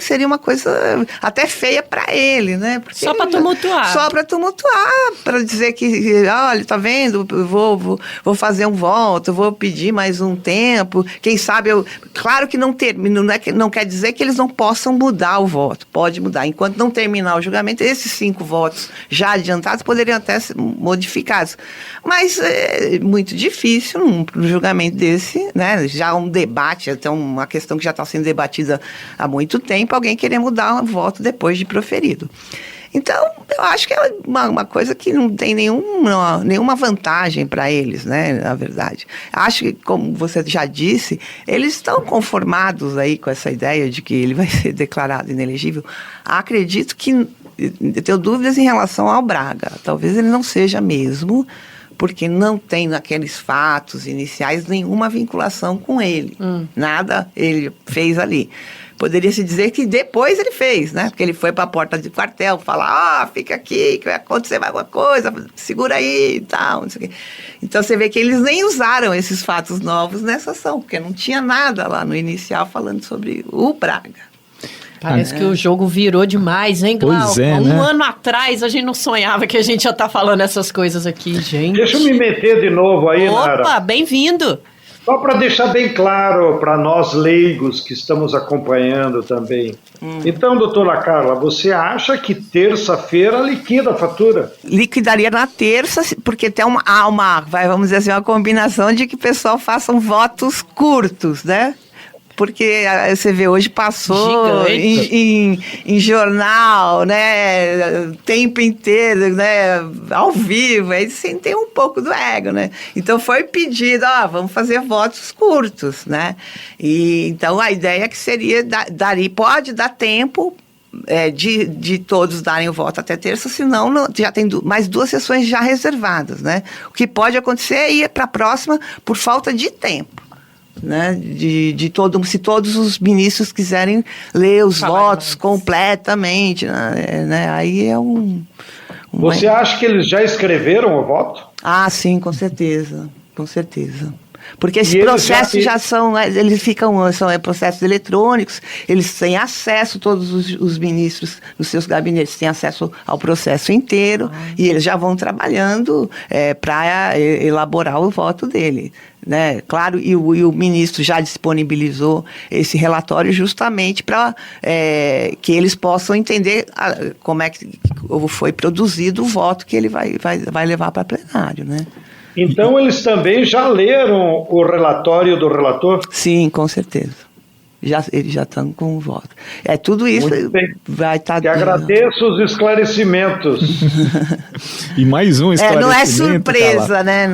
seria uma coisa até feia para ele, né? Porque só para tumultuar. Só para tumultuar, para dizer que, olha, tá vendo, eu vou fazer um voto, eu vou pedir mais um tempo, quem sabe Claro que não quer dizer que eles não possam mudar o voto, pode mudar. Enquanto não terminar o julgamento, esses 5 votos já adiantados poderiam até ser modificados. Mas é muito difícil, num julgamento desse, né? Já um debate, até uma questão que já está sendo debatida há muito tempo, alguém querer mudar o voto depois de proferido. Então, eu acho que é uma coisa que não tem nenhuma vantagem para eles, né, na verdade. Acho que, como você já disse, eles estão conformados aí com essa ideia de que ele vai ser declarado inelegível. Acredito que, eu tenho dúvidas em relação ao Braga. Talvez ele não seja mesmo, porque não tem naqueles fatos iniciais nenhuma vinculação com ele. Nada ele fez ali. Poderia-se dizer que depois ele fez, né? Porque ele foi para a porta do quartel falar, fica aqui, que vai acontecer alguma coisa, segura aí e tal, não sei o quê. Então você vê que eles nem usaram esses fatos novos nessa ação, porque não tinha nada lá no inicial falando sobre o Braga. Parece que o jogo virou demais, hein, Glauco? Pois Um ano atrás a gente não sonhava que a gente ia estar falando essas coisas aqui, gente. Deixa eu me meter de novo aí, Nara. Opa, bem-vindo! Só para deixar bem claro para nós leigos que estamos acompanhando também. Então, doutora Carla, você acha que terça-feira liquida a fatura? Liquidaria na terça, porque tem vamos dizer assim, uma combinação de que o pessoal façam votos curtos, né? Porque você vê, hoje passou em jornal, né, o tempo inteiro, né, ao vivo, aí você tem um pouco do ego, né? Então foi pedido, vamos fazer votos curtos, né? E então a ideia é que seria, pode dar tempo de todos darem o voto até terça, senão já tem mais 2 sessões já reservadas, né? O que pode acontecer é ir para a próxima por falta de tempo, né? Se todos os ministros quiserem ler os votos completamente, né? Aí é Você acha que eles já escreveram o voto? Ah, sim, com certeza. Porque esses processos eles são processos eletrônicos, eles têm acesso, todos os ministros dos seus gabinetes têm acesso ao processo inteiro, e eles já vão trabalhando para elaborar o voto dele, né? Claro, e o ministro já disponibilizou esse relatório justamente para que eles possam entender como é que foi produzido o voto que ele vai levar para plenário, né? Então, eles também já leram o relatório do relator? Sim, com certeza. Eles já estão com o voto. Tudo isso vai estar... Te agradeço os esclarecimentos. E mais um esclarecimento. Não é surpresa, né?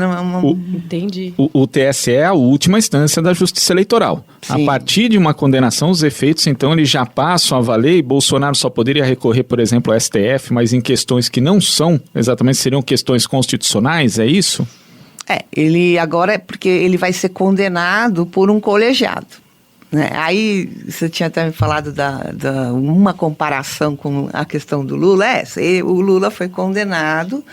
Entendi. O TSE é a última instância da Justiça Eleitoral. Sim. A partir de uma condenação, os efeitos, então, eles já passam a valer, e Bolsonaro só poderia recorrer, por exemplo, ao STF, mas em questões que não são, exatamente, seriam questões constitucionais, é isso? Ele agora porque ele vai ser condenado por um colegiado, né? Aí você tinha até me falado uma comparação com a questão do Lula. O Lula foi condenado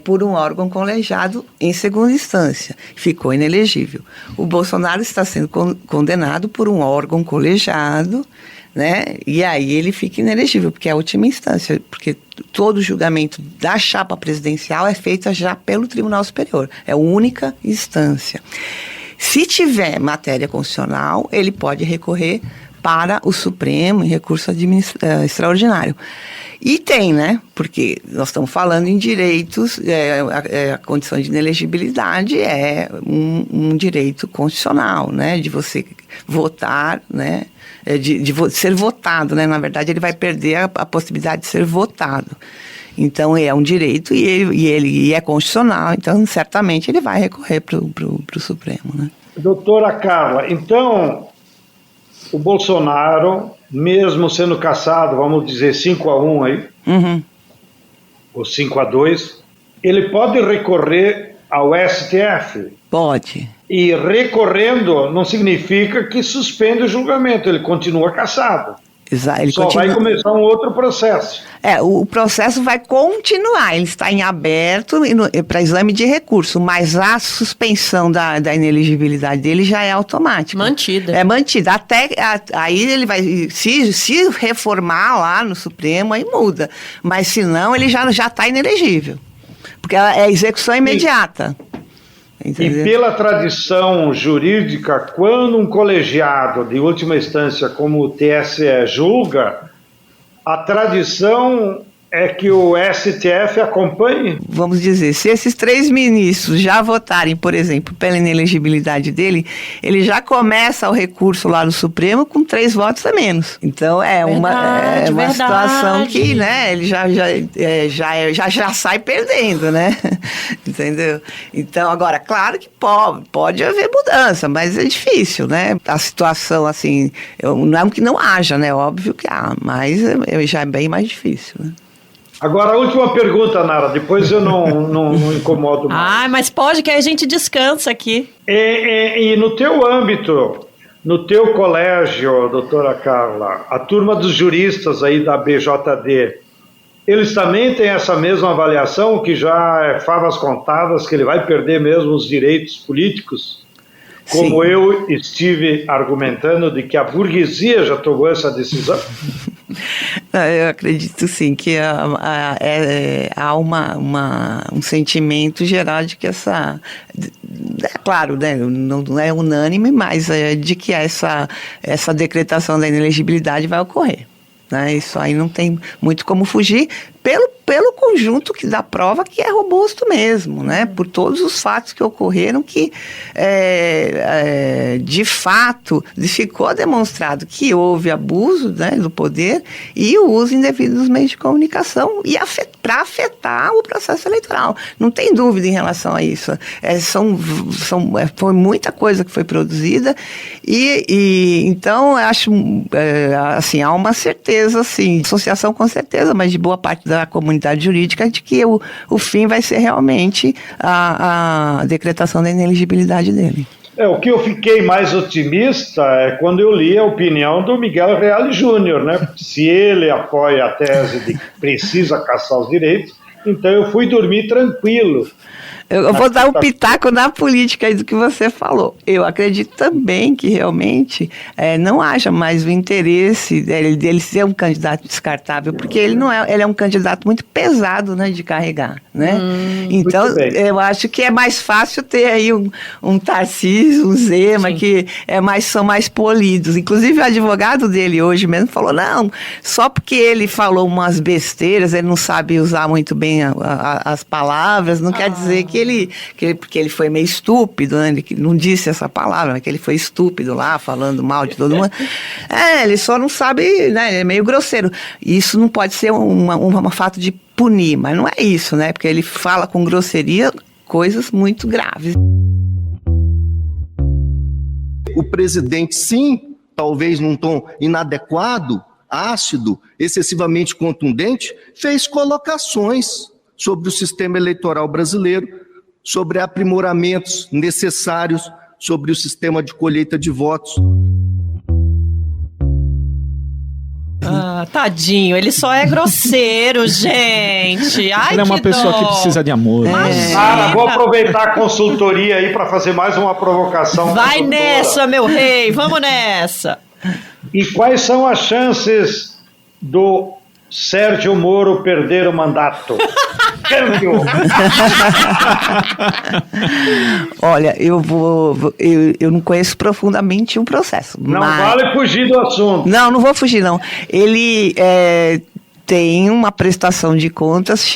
por um órgão colegiado em segunda instância, ficou inelegível. O Bolsonaro está sendo condenado por um órgão colegiado, né? E aí ele fica inelegível, porque é a última instância, porque todo o julgamento da chapa presidencial é feito já pelo Tribunal Superior, é a única instância. Se tiver matéria constitucional, ele pode recorrer para o Supremo em recurso extraordinário. E tem, né? Porque nós estamos falando em direitos, a condição de inelegibilidade é um direito constitucional, né? De você votar, né? De ser votado, né? Na verdade, ele vai perder a possibilidade de ser votado. Então, é um direito e é constitucional, então, certamente, ele vai recorrer para o Supremo, né? Doutora Carla, então, o Bolsonaro, mesmo sendo cassado, vamos dizer 5-1 aí, ou 5-2, ele pode recorrer ao STF? Pode. E recorrendo não significa que suspende o julgamento, ele continua cassado. Exato. Vai começar um outro processo. O processo vai continuar, ele está em aberto para exame de recurso, mas a suspensão da inelegibilidade dele já é automática. Mantida. É mantida. Aí ele vai, se reformar lá no Supremo, aí muda. Mas se não, ele já está inelegível. Porque é execução imediata. Entendeu? E pela tradição jurídica, quando um colegiado de última instância como o TSE julga, a tradição é que o STF acompanhe? Vamos dizer, se esses 3 ministros já votarem, por exemplo, pela inelegibilidade dele, ele já começa o recurso lá no Supremo com 3 votos a menos. Então é uma situação que, né, ele já sai perdendo, né? Entendeu? Então, agora, claro que pode haver mudança, mas é difícil, né? A situação, assim, não é que não haja, né? Óbvio que há, mas já é bem mais difícil, né? Agora, a última pergunta, Nara, depois eu não incomodo mais. Mas pode, que a gente descansa aqui. E no teu âmbito, no teu colégio, doutora Carla, a turma dos juristas aí da BJD, eles também têm essa mesma avaliação, que já é favas contadas, que ele vai perder mesmo os direitos políticos? Como Sim. Eu estive argumentando de que a burguesia já tomou essa decisão? Eu acredito sim que há um sentimento geral de que essa... É claro, né, não é unânime, mas de que essa decretação da inelegibilidade vai ocorrer. Né? Isso aí não tem muito como fugir. pelo conjunto da prova que é robusto mesmo, né? Por todos os fatos que ocorreram que, de fato, ficou demonstrado que houve abuso, né, do poder e o uso indevido dos meios de comunicação para afetar o processo eleitoral. Não tem dúvida em relação a isso. Foi muita coisa que foi produzida e então, eu acho, assim, há uma certeza, assim, associação com certeza, mas de boa parte da comunidade jurídica, de que o fim vai ser realmente a decretação da inelegibilidade dele. O que eu fiquei mais otimista é quando eu li a opinião do Miguel Reale Júnior, né? Se ele apoia a tese de que precisa caçar os direitos, então eu fui dormir tranquilo. Eu vou dar um pitaco na política aí do que você falou. Eu acredito também que realmente não haja mais o interesse dele ser um candidato descartável, porque ele é um candidato muito pesado, né, de carregar, né? Então, eu acho que é mais fácil ter aí um Tarcísio, um Zema, que são mais polidos. Inclusive, o advogado dele hoje mesmo falou, não, só porque ele falou umas besteiras, ele não sabe usar muito bem as palavras, não quer dizer porque ele foi meio estúpido, né? Ele não disse essa palavra, mas que ele foi estúpido lá, falando mal de todo mundo. Ele só não sabe, né? Ele é meio grosseiro. Isso não pode ser um fato de punir, mas não é isso, né? Porque ele fala com grosseria coisas muito graves. O presidente, sim, talvez num tom inadequado, ácido, excessivamente contundente, fez colocações sobre o sistema eleitoral brasileiro, sobre aprimoramentos necessários sobre o sistema de colheita de votos. Tadinho, ele só é grosseiro, gente. Ai, ele é uma pessoa que precisa de amor. Sara, vou aproveitar a consultoria aí para fazer mais uma provocação. Vai nessa, meu rei, vamos nessa. E quais são as chances do Sérgio Moro perder o mandato? Câmbio! Olha, eu não conheço profundamente o processo. Não vale fugir do assunto. Não vou fugir, não. Ele tem uma prestação de contas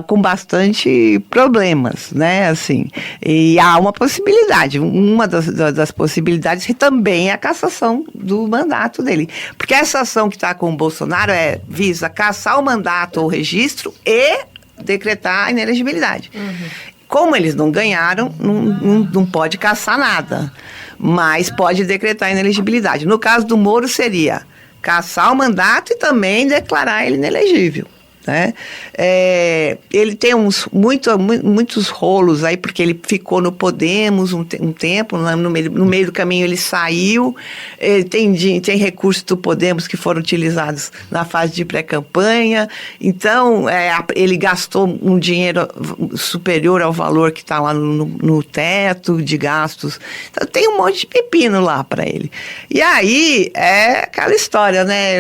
com bastante problemas, né, assim, e há uma possibilidade, uma das possibilidades também é a cassação do mandato dele, porque essa ação que está com o Bolsonaro visa cassar o mandato ou o registro e decretar a inelegibilidade. Como eles não ganharam, não pode cassar nada, mas pode decretar a inelegibilidade. No caso do Moro seria cassar o mandato e também declarar ele inelegível, né? Ele tem muitos rolos aí, porque ele ficou no Podemos um tempo, no meio do caminho ele saiu, tem recursos do Podemos que foram utilizados na fase de pré-campanha, então ele gastou um dinheiro superior ao valor que está lá no teto de gastos, então tem um monte de pepino lá para ele. E aí é aquela história, né?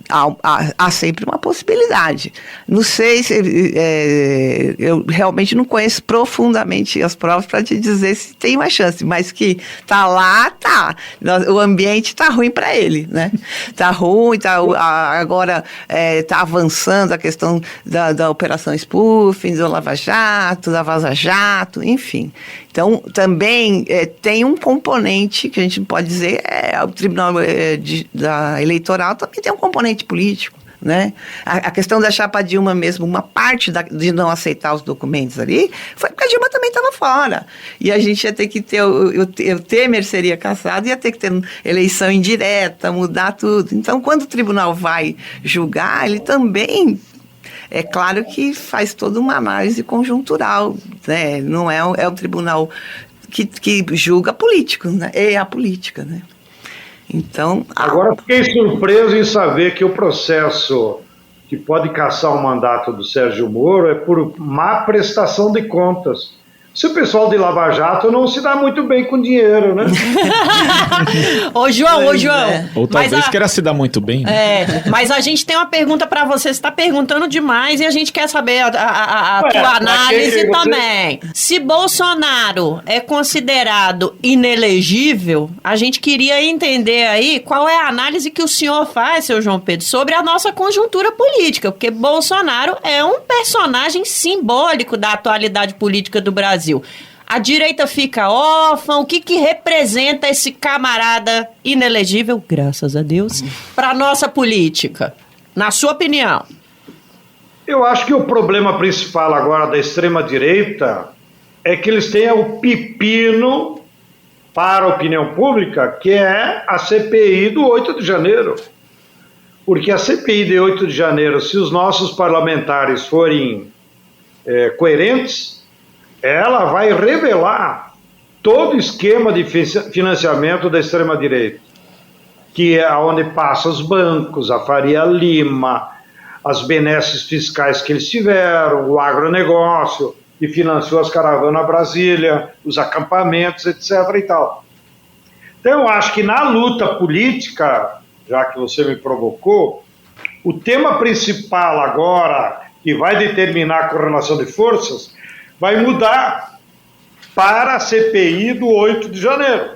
Há sempre uma possibilidade. Não sei se eu realmente não conheço profundamente as provas para te dizer se tem uma chance, mas que tá lá, tá. O ambiente tá ruim para ele, né? Tá ruim, agora tá avançando a questão da operação spoofing, do Lava Jato, da Vaza Jato, enfim. Então, também tem um componente que a gente pode dizer, o Tribunal Eleitoral também tem um componente político, né? A questão da chapa Dilma mesmo, uma parte de não aceitar os documentos ali, foi porque a Dilma também estava fora. E a gente ia ter que ter, o Temer seria cassado, ia ter que ter eleição indireta, mudar tudo. Então, quando o tribunal vai julgar, ele também... É claro que faz toda uma análise conjuntural, né? Não é um tribunal que julga político, né? É a política, né? Então... Agora fiquei surpreso em saber que o processo que pode cassar o mandato do Sérgio Moro é por má prestação de contas. Se o pessoal de Lava Jato não se dá muito bem com dinheiro, né? Ô, João. Ou talvez queira se dar muito bem. Né? Mas a gente tem uma pergunta pra você. Você está perguntando demais e a gente quer saber a tua análise também. Se Bolsonaro é considerado inelegível, a gente queria entender aí qual é a análise que o senhor faz, seu João Pedro, sobre a nossa conjuntura política, porque Bolsonaro é um personagem simbólico da atualidade política do Brasil. A direita fica órfã, o que representa esse camarada inelegível, graças a Deus, para nossa política? Na sua opinião? Eu acho que o problema principal agora da extrema-direita é que eles têm o pepino para a opinião pública, que é a CPI do 8 de janeiro. Porque a CPI de 8 de janeiro, se os nossos parlamentares forem coerentes, ela vai revelar todo o esquema de financiamento da extrema-direita, que é onde passa os bancos, a Faria Lima, as benesses fiscais que eles tiveram, o agronegócio, que financiou as caravanas Brasília, os acampamentos, etc. e tal. Então, eu acho que na luta política, já que você me provocou, o tema principal agora, que vai determinar a correlação de forças, vai mudar para a CPI do 8 de janeiro.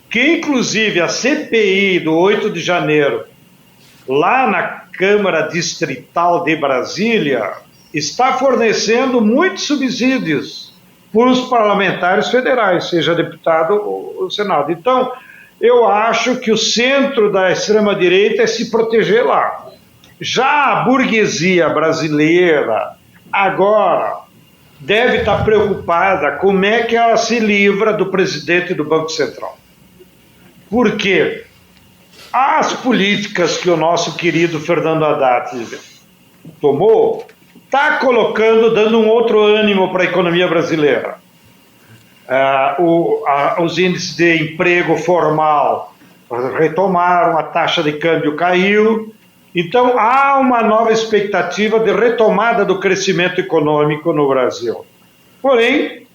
Que, inclusive, a CPI do 8 de janeiro, lá na Câmara Distrital de Brasília, está fornecendo muitos subsídios para os parlamentares federais, seja deputado ou Senado. Então, eu acho que o centro da extrema-direita é se proteger lá. Já a burguesia brasileira, agora, deve estar preocupada como é que ela se livra do presidente do Banco Central. Por quê? As políticas que o nosso querido Fernando Haddad tomou, está dando um outro ânimo para a economia brasileira. Os índices de emprego formal retomaram, a taxa de câmbio caiu. Então, há uma nova expectativa de retomada do crescimento econômico no Brasil. Porém,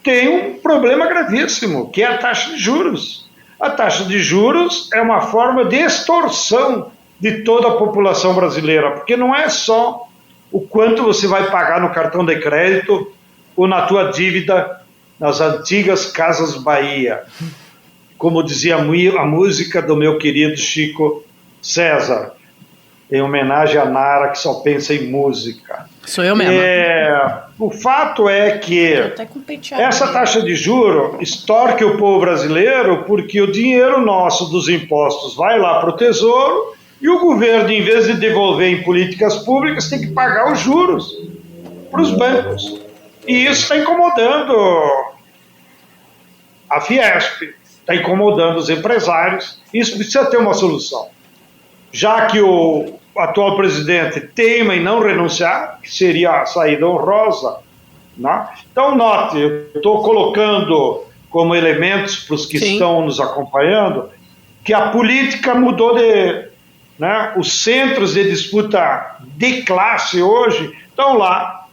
tem um problema gravíssimo, que é a taxa de juros. A taxa de juros é uma forma de extorsão de toda a população brasileira, porque não é só o quanto você vai pagar no cartão de crédito ou na tua dívida nas antigas Casas Bahia. Como dizia a música do meu querido Chico César, em homenagem a Nara, que só pensa em música. Sou eu mesmo. O fato é que essa taxa de juros extorque o povo brasileiro porque o dinheiro nosso dos impostos vai lá para o Tesouro e o governo, em vez de devolver em políticas públicas, tem que pagar os juros para os bancos. E isso está incomodando a Fiesp, está incomodando os empresários. Isso precisa ter uma solução. Já que o atual presidente teima em não renunciar, que seria a saída honrosa, né? Então, note, eu estou colocando como elementos para os que estão nos acompanhando, que a política mudou de... Né? Os centros de disputa de classe hoje estão lá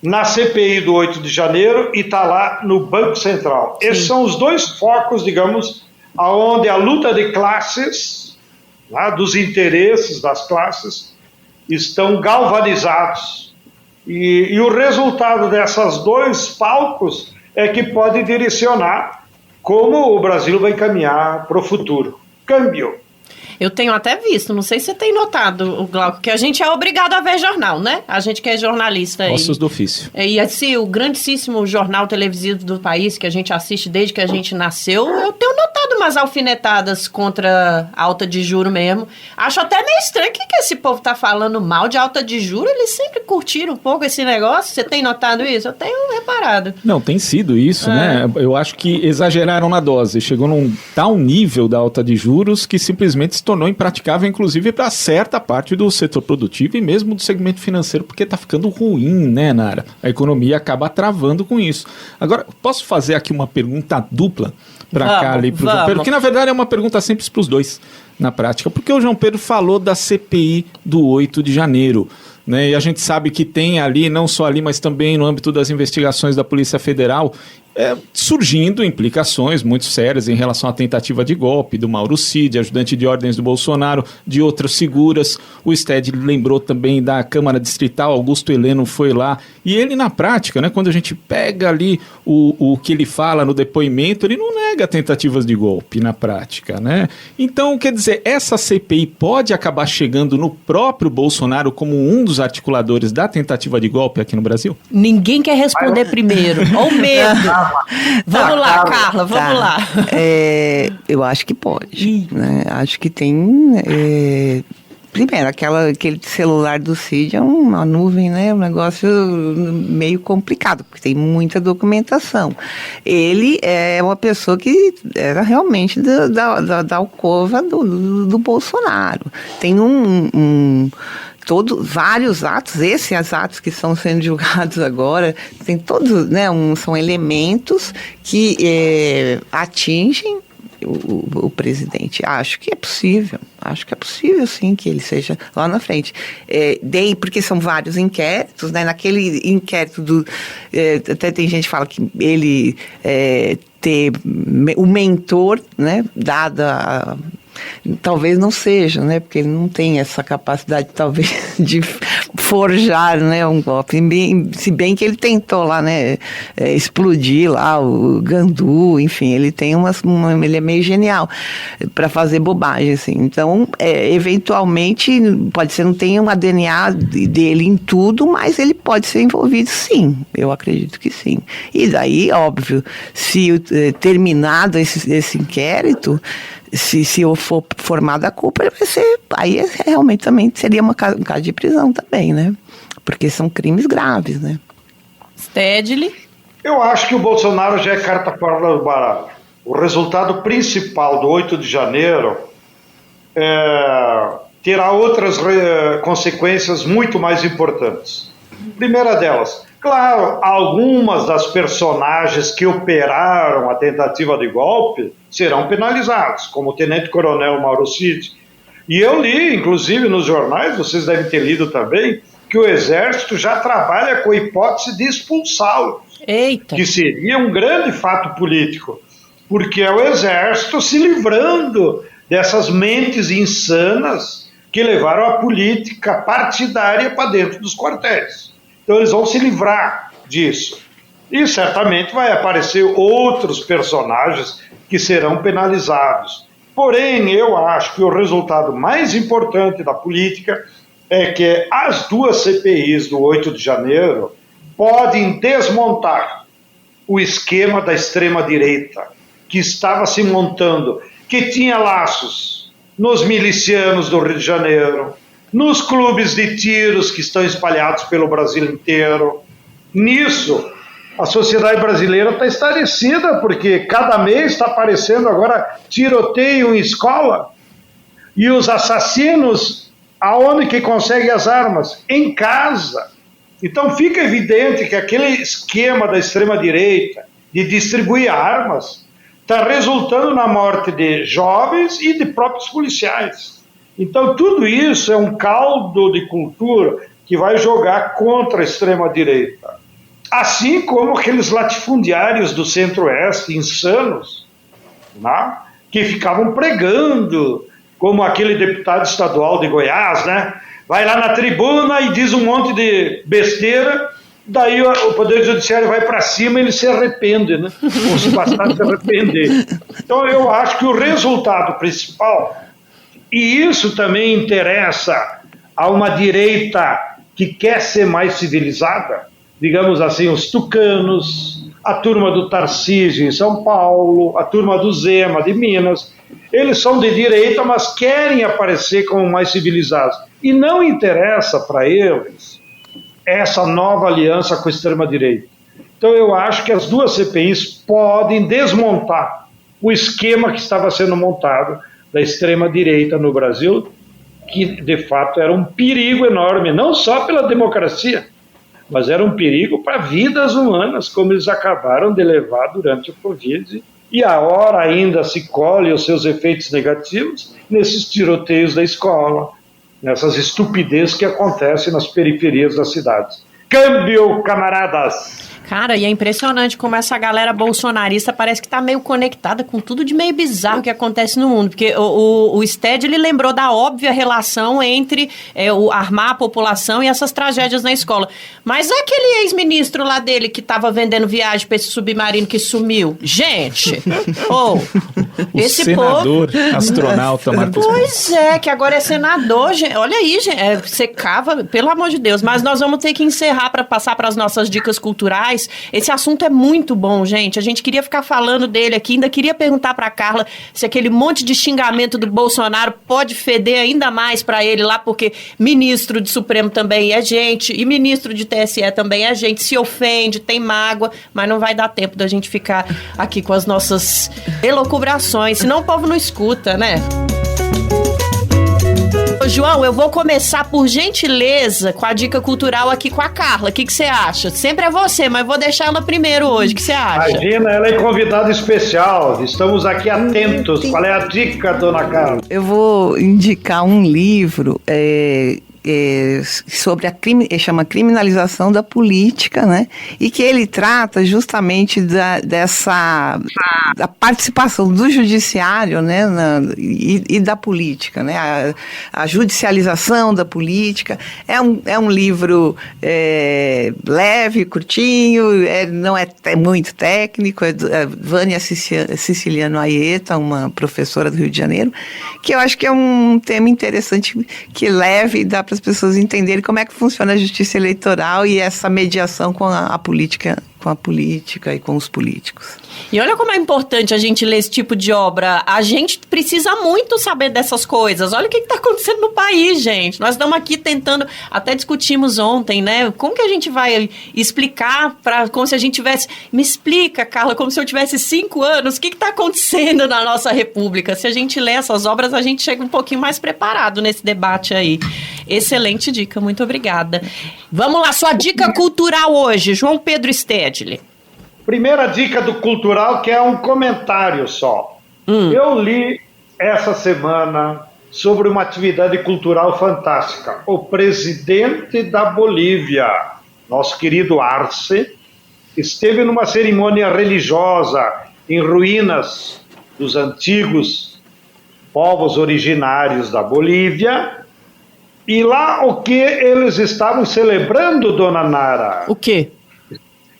na CPI do 8 de janeiro e está lá no Banco Central. Esses são os dois focos, digamos, onde a luta de classes, dos interesses das classes, estão galvanizados. E o resultado desses dois palcos é que pode direcionar como o Brasil vai caminhar para o futuro. Câmbio. Eu tenho até visto, não sei se você tem notado, Glauco, que a gente é obrigado a ver jornal, né? A gente que é jornalista. Ossos do ofício. E assim, o grandíssimo jornal televisivo do país, que a gente assiste desde que a gente nasceu, eu tenho notado umas alfinetadas contra alta de juro mesmo. Acho até meio estranho. O que esse povo tá falando mal de alta de juro? Eles sempre curtiram um pouco esse negócio. Você tem notado isso? Eu tenho reparado. Não, tem sido isso, né? Eu acho que exageraram na dose. Chegou num tal nível da alta de juros que simplesmente se tornou impraticável, inclusive para certa parte do setor produtivo e mesmo do segmento financeiro, porque está ficando ruim, né, Nara? A economia acaba travando com isso. Agora, posso fazer aqui uma pergunta dupla para cá e para o João Pedro? Que, na verdade, é uma pergunta simples para os dois, na prática. Porque o João Pedro falou da CPI do 8 de janeiro. né? E a gente sabe que tem ali, não só ali, mas também no âmbito das investigações da Polícia Federal, surgindo implicações muito sérias em relação à tentativa de golpe do Mauro Cid, ajudante de ordens do Bolsonaro, de outras figuras. O Sted lembrou também da Câmara Distrital, Augusto Heleno foi lá, e ele na prática, né, quando a gente pega ali o que ele fala no depoimento, ele não nega tentativas de golpe na prática, né? Então, quer dizer, essa CPI pode acabar chegando no próprio Bolsonaro como um dos articuladores da tentativa de golpe aqui no Brasil? Ninguém quer responder primeiro. Olha o medo. Vamos lá, Carla, vamos lá. Eu acho que pode. Né? Acho que tem... Primeiro, aquele celular do Cid é uma nuvem, né? Um negócio meio complicado, porque tem muita documentação. Ele é uma pessoa que era realmente da alcova do Bolsonaro. Tem vários atos, esses atos que estão sendo julgados agora, tem todos, né, são elementos que atingem o presidente. Acho que é possível sim que ele seja lá na frente. Porque são vários inquéritos, né? Naquele inquérito até tem gente que fala que ele ter o mentor, né, dada talvez não seja, né? Porque ele não tem essa capacidade, talvez, de forjar, né, um golpe. Se bem que ele tentou lá, né, explodir lá o Gandu, enfim, ele tem ele é meio genial para fazer bobagem, assim. Então, eventualmente, pode ser, não tem uma DNA dele em tudo, mas ele pode ser envolvido, sim. Eu acredito que sim. E daí, óbvio, se terminado esse inquérito, se for formada a culpa, vai ser, aí realmente também seria um caso de prisão também, né? Porque são crimes graves, né? Stedley? Eu acho que o Bolsonaro já é carta fora do baralho. O resultado principal do 8 de janeiro terá outras consequências muito mais importantes. Primeira delas, claro, algumas das personagens que operaram a tentativa de golpe serão penalizados, como o tenente-coronel Mauro Cid. E eu li, inclusive, nos jornais, vocês devem ter lido também, que o Exército já trabalha com a hipótese de expulsá-los. Eita! Que seria um grande fato político, porque é o Exército se livrando dessas mentes insanas que levaram a política partidária para dentro dos quartéis. Então eles vão se livrar disso. E certamente vai aparecer outros personagens que serão penalizados. Porém, eu acho que o resultado mais importante da política é que as duas CPIs do 8 de janeiro podem desmontar o esquema da extrema-direita que estava se montando, que tinha laços nos milicianos do Rio de Janeiro, nos clubes de tiros que estão espalhados pelo Brasil inteiro. Nisso, a sociedade brasileira está estarrecida, porque cada mês está aparecendo agora tiroteio em escola, e os assassinos, aonde que conseguem as armas? Em casa. Então fica evidente que aquele esquema da extrema-direita de distribuir armas está resultando na morte de jovens e de próprios policiais. Então, tudo isso é um caldo de cultura que vai jogar contra a extrema-direita. Assim como aqueles latifundiários do Centro-Oeste, insanos, né, que ficavam pregando, como aquele deputado estadual de Goiás, né, vai lá na tribuna e diz um monte de besteira, daí o Poder Judiciário vai para cima e ele se arrepende, né, ou se bastar se arrepender. Então, eu acho que o resultado principal... E isso também interessa a uma direita que quer ser mais civilizada, digamos assim, os tucanos, a turma do Tarcísio em São Paulo, a turma do Zema de Minas. Eles são de direita, mas querem aparecer como mais civilizados. E não interessa para eles essa nova aliança com a extrema-direita. Então eu acho que as duas CPIs podem desmontar o esquema que estava sendo montado da extrema-direita no Brasil, que de fato era um perigo enorme, não só pela democracia, mas era um perigo para vidas humanas, como eles acabaram de levar durante o Covid, e a hora ainda se colhe os seus efeitos negativos nesses tiroteios da escola, nessas estupidezes que acontecem nas periferias das cidades. Câmbio, camaradas! Cara, e é impressionante como essa galera bolsonarista parece que tá meio conectada com tudo de meio bizarro que acontece no mundo. Porque o Sted, ele lembrou da óbvia relação entre o armar a população e essas tragédias na escola. Mas aquele ex-ministro lá dele que tava vendendo viagem pra esse submarino que sumiu. Gente! Esse senador, povo... astronauta Marcos. Pois é, que agora é senador, gente. Olha aí, gente. Você cava, pelo amor de Deus. Mas nós vamos ter que encerrar para passar para as nossas dicas culturais. Esse assunto é muito bom, gente. A gente queria ficar falando dele aqui. Ainda queria perguntar para Carla se aquele monte de xingamento do Bolsonaro pode feder ainda mais para ele lá, porque ministro de Supremo também é gente e ministro de TSE também é gente. Se ofende, tem mágoa, mas não vai dar tempo da gente ficar aqui com as nossas elucubrações, senão o povo não escuta, né? João, eu vou começar, por gentileza, com a dica cultural aqui com a Carla. O que você acha? Sempre é você, mas vou deixar ela primeiro hoje. O que você acha? Imagina, ela é convidada especial. Estamos aqui atentos. Qual é a dica, dona Carla? Eu vou indicar um livro sobre chama Criminalização da Política, né? E que ele trata justamente da participação do judiciário, né? E da política, né? A judicialização da política. É um livro leve, curtinho, não é muito técnico, é Vânia Siciliano Aieta, uma professora do Rio de Janeiro, que eu acho que é um tema interessante, que é leve e dá para as pessoas entenderem como é que funciona a justiça eleitoral e essa mediação com a política e com os políticos. E olha como é importante a gente ler esse tipo de obra. A gente precisa muito saber dessas coisas. Olha o que está acontecendo no país, gente. Nós estamos aqui tentando, até discutimos ontem, né? Como que a gente vai explicar como se a gente tivesse... Me explica, Carla, como se eu tivesse 5 anos. O que está acontecendo na nossa república? Se a gente lê essas obras, a gente chega um pouquinho mais preparado nesse debate aí. Excelente dica, muito obrigada. Vamos lá, sua dica cultural hoje, João Pedro Stedley. Primeira dica do cultural, que é um comentário só. Eu li essa semana sobre uma atividade cultural fantástica. O presidente da Bolívia, nosso querido Arce, esteve numa cerimônia religiosa em ruínas dos antigos povos originários da Bolívia. E lá o que eles estavam celebrando, dona Nara? O quê?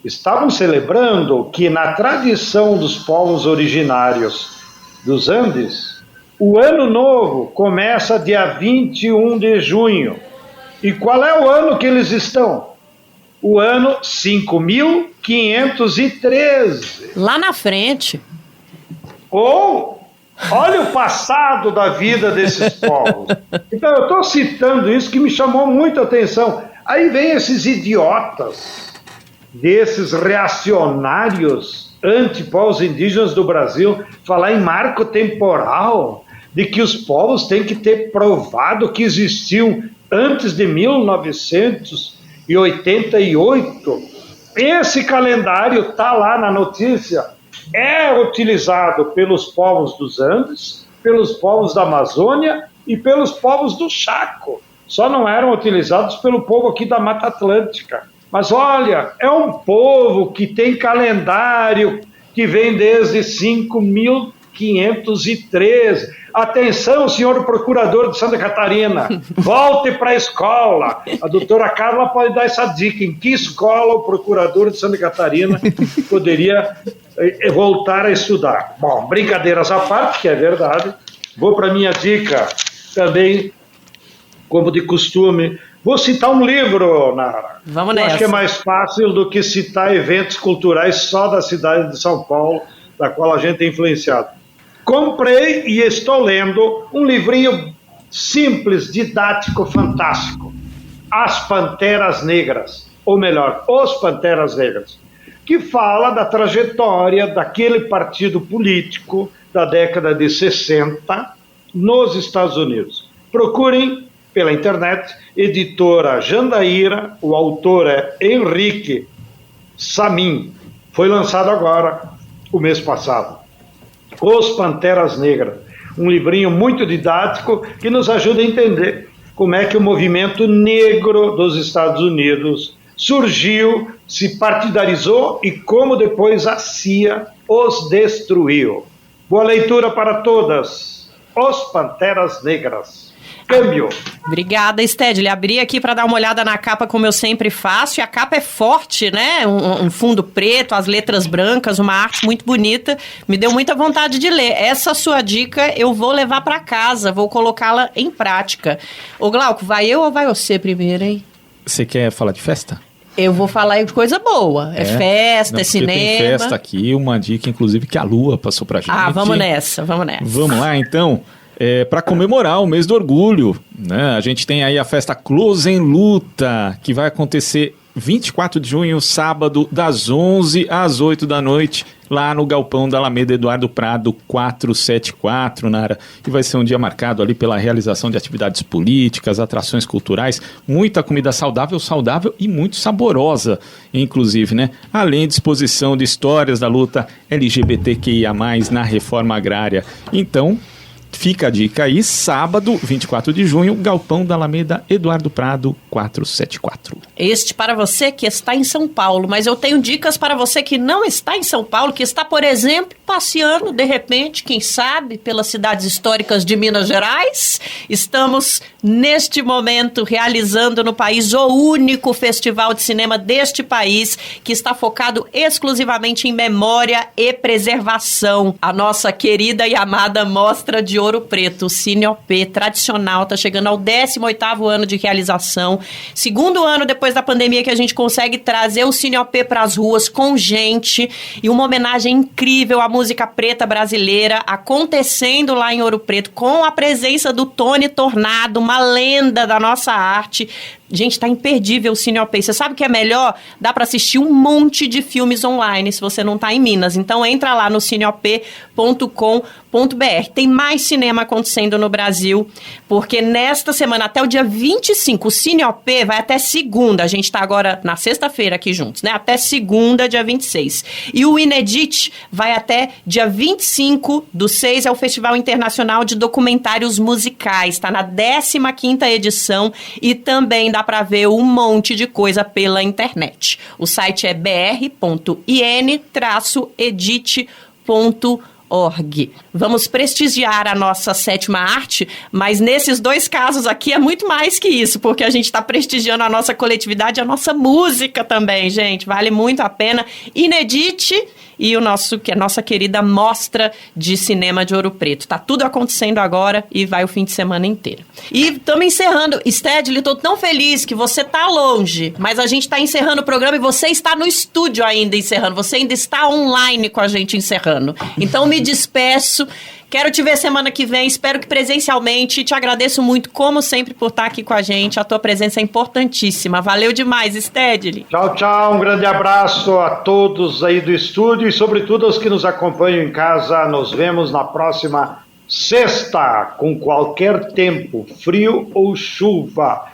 Estavam celebrando que na tradição dos povos originários dos Andes, o ano novo começa dia 21 de junho. E qual é o ano que eles estão? O ano 5.513. Lá na frente. Olha o passado da vida desses povos. Então eu estou citando isso que me chamou muita atenção. Aí vem esses idiotas, desses reacionários anti-povos indígenas do Brasil, falar em marco temporal, de que os povos têm que ter provado que existiam antes de 1988. Esse calendário está lá na notícia. É utilizado pelos povos dos Andes, pelos povos da Amazônia e pelos povos do Chaco. Só não eram utilizados pelo povo aqui da Mata Atlântica. Mas olha, é um povo que tem calendário que vem desde 5.513. Atenção, senhor procurador de Santa Catarina, volte para a escola. A doutora Carla pode dar essa dica. Em que escola o procurador de Santa Catarina poderia voltar a estudar? Bom, brincadeiras à parte, que é verdade. Vou para a minha dica também, como de costume. Vou citar um livro, Nara. Vamos nessa. Acho que é mais fácil do que citar eventos culturais só da cidade de São Paulo, da qual a gente é influenciado. Comprei e estou lendo um livrinho simples, didático, fantástico. As Panteras Negras, ou melhor, Os Panteras Negras, que fala da trajetória daquele partido político da década de 60 nos Estados Unidos. Procurem pela internet, editora Jandaíra, o autor é Henrique Samin. Foi lançado agora, o mês passado. Os Panteras Negras, um livrinho muito didático que nos ajuda a entender como é que o movimento negro dos Estados Unidos surgiu, se partidarizou e como depois a CIA os destruiu. Boa leitura para todas. Os Panteras Negras. Câmbio. Obrigada, Stedley. Abri aqui para dar uma olhada na capa, como eu sempre faço, e a capa é forte, né? Um fundo preto, as letras brancas, uma arte muito bonita. Me deu muita vontade de ler. Essa sua dica eu vou levar para casa, vou colocá-la em prática. Ô, Glauco, vai eu ou vai você primeiro, hein? Você quer falar de festa? Eu vou falar de coisa boa. É festa, não, é cinema. Tem festa aqui, uma dica, inclusive, que a Lua passou pra gente. Ah, vamos nessa. Vamos lá, então. Para comemorar o mês do orgulho, né? A gente tem aí a festa Close em Luta, que vai acontecer 24 de junho, sábado, das 11 às 8 da noite, lá no Galpão da Alameda Eduardo Prado 474, Nara. E vai ser um dia marcado ali pela realização de atividades políticas, atrações culturais, muita comida saudável e muito saborosa, inclusive, né? Além de exposição de histórias da luta LGBTQIA+, na reforma agrária. Então, fica a dica aí, sábado, 24 de junho, Galpão da Alameda Eduardo Prado 474. Este para você que está em São Paulo, mas eu tenho dicas para você que não está em São Paulo, que está, por exemplo, passeando, de repente, quem sabe, pelas cidades históricas de Minas Gerais. Estamos, neste momento, realizando no país o único festival de cinema deste país, que está focado exclusivamente em memória e preservação. A nossa querida e amada Mostra de Ouro Preto, o Cine OP tradicional, está chegando ao 18º ano de realização. Segundo ano depois da pandemia que a gente consegue trazer o Cine OP para as ruas com gente e uma homenagem incrível à música preta brasileira acontecendo lá em Ouro Preto, com a presença do Tony Tornado, uma lenda da nossa arte. Gente, tá imperdível o Cine OP. Você sabe o que é melhor? Dá para assistir um monte de filmes online se você não tá em Minas. Então entra lá no cineop.com.br. Tem mais cinema acontecendo no Brasil, porque nesta semana, até o dia 25, o Cine OP vai até segunda. A gente tá agora na sexta-feira aqui juntos, né? Até segunda, dia 26. E o Inedit vai até dia 25/6, é o Festival Internacional de Documentários Musicais. Tá na 15ª edição e também dá para ver um monte de coisa pela internet. O site é br.in-edit.org. Vamos prestigiar a nossa 7ª arte, mas nesses dois casos aqui é muito mais que isso, porque a gente está prestigiando a nossa coletividade, a nossa música também, gente. Vale muito a pena. Inedite e a nossa querida Mostra de Cinema de Ouro Preto. Tá tudo acontecendo agora e vai o fim de semana inteiro. E estamos encerrando. Stedley, tô tão feliz que você tá longe, mas a gente tá encerrando o programa e você está no estúdio ainda encerrando. Você ainda está online com a gente encerrando. Então me despeço. Quero te ver semana que vem, espero que presencialmente. Te agradeço muito, como sempre, por estar aqui com a gente. A tua presença é importantíssima. Valeu demais, Stedley. Tchau, tchau. Um grande abraço a todos aí do estúdio e, sobretudo, aos que nos acompanham em casa. Nos vemos na próxima sexta, com qualquer tempo, frio ou chuva,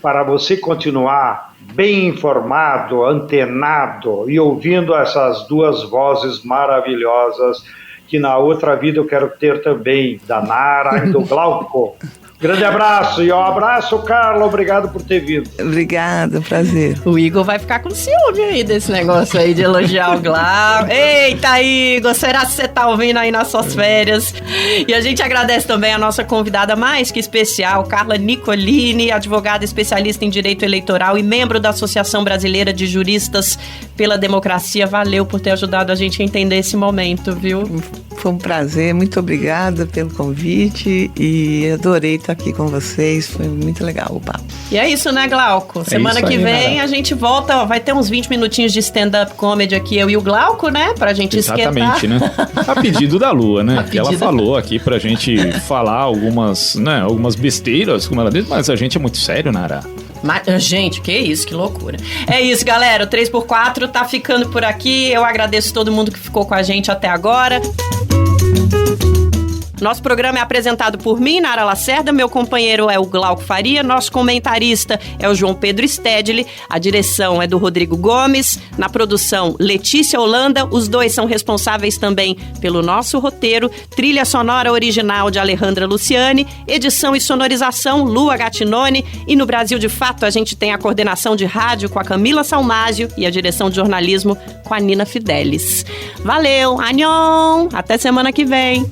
para você continuar bem informado, antenado e ouvindo essas duas vozes maravilhosas que na outra vida eu quero ter também, da Nara e do Glauco. Grande abraço, e um abraço, Carla, obrigado por ter vindo. Obrigada, prazer. O Igor vai ficar com ciúme aí desse negócio aí de elogiar o Glauco. Eita, Igor, será que você tá ouvindo aí nas suas férias? E a gente agradece também a nossa convidada mais que especial, Carla Nicolini, advogada especialista em direito eleitoral e membro da Associação Brasileira de Juristas pela Democracia. Valeu por ter ajudado a gente a entender esse momento, viu? Foi um prazer, muito obrigada pelo convite e adorei estar aqui com vocês, foi muito legal o papo. E é isso, né, Glauco? Semana que vem a gente volta, vai ter uns 20 minutinhos de stand-up comedy aqui, eu e o Glauco, né? Pra gente esquentar. Exatamente, né? A pedido da Lua, né? Que ela falou aqui pra gente falar algumas besteiras, como ela disse, mas a gente é muito sério, Nara. Mas, gente, que isso, que loucura. É isso, galera, o 3x4 tá ficando por aqui. Eu agradeço todo mundo que ficou com a gente até agora. Nosso programa é apresentado por mim, Nara Lacerda, meu companheiro é o Glauco Faria, nosso comentarista é o João Pedro Stedley, a direção é do Rodrigo Gomes, na produção Letícia Holanda, os dois são responsáveis também pelo nosso roteiro, trilha sonora original de Alejandra Luciani, edição e sonorização Lua Gattinone, e no Brasil de Fato a gente tem a coordenação de rádio com a Camila Salmásio e a direção de jornalismo com a Nina Fidelis. Valeu, annyeong, até semana que vem.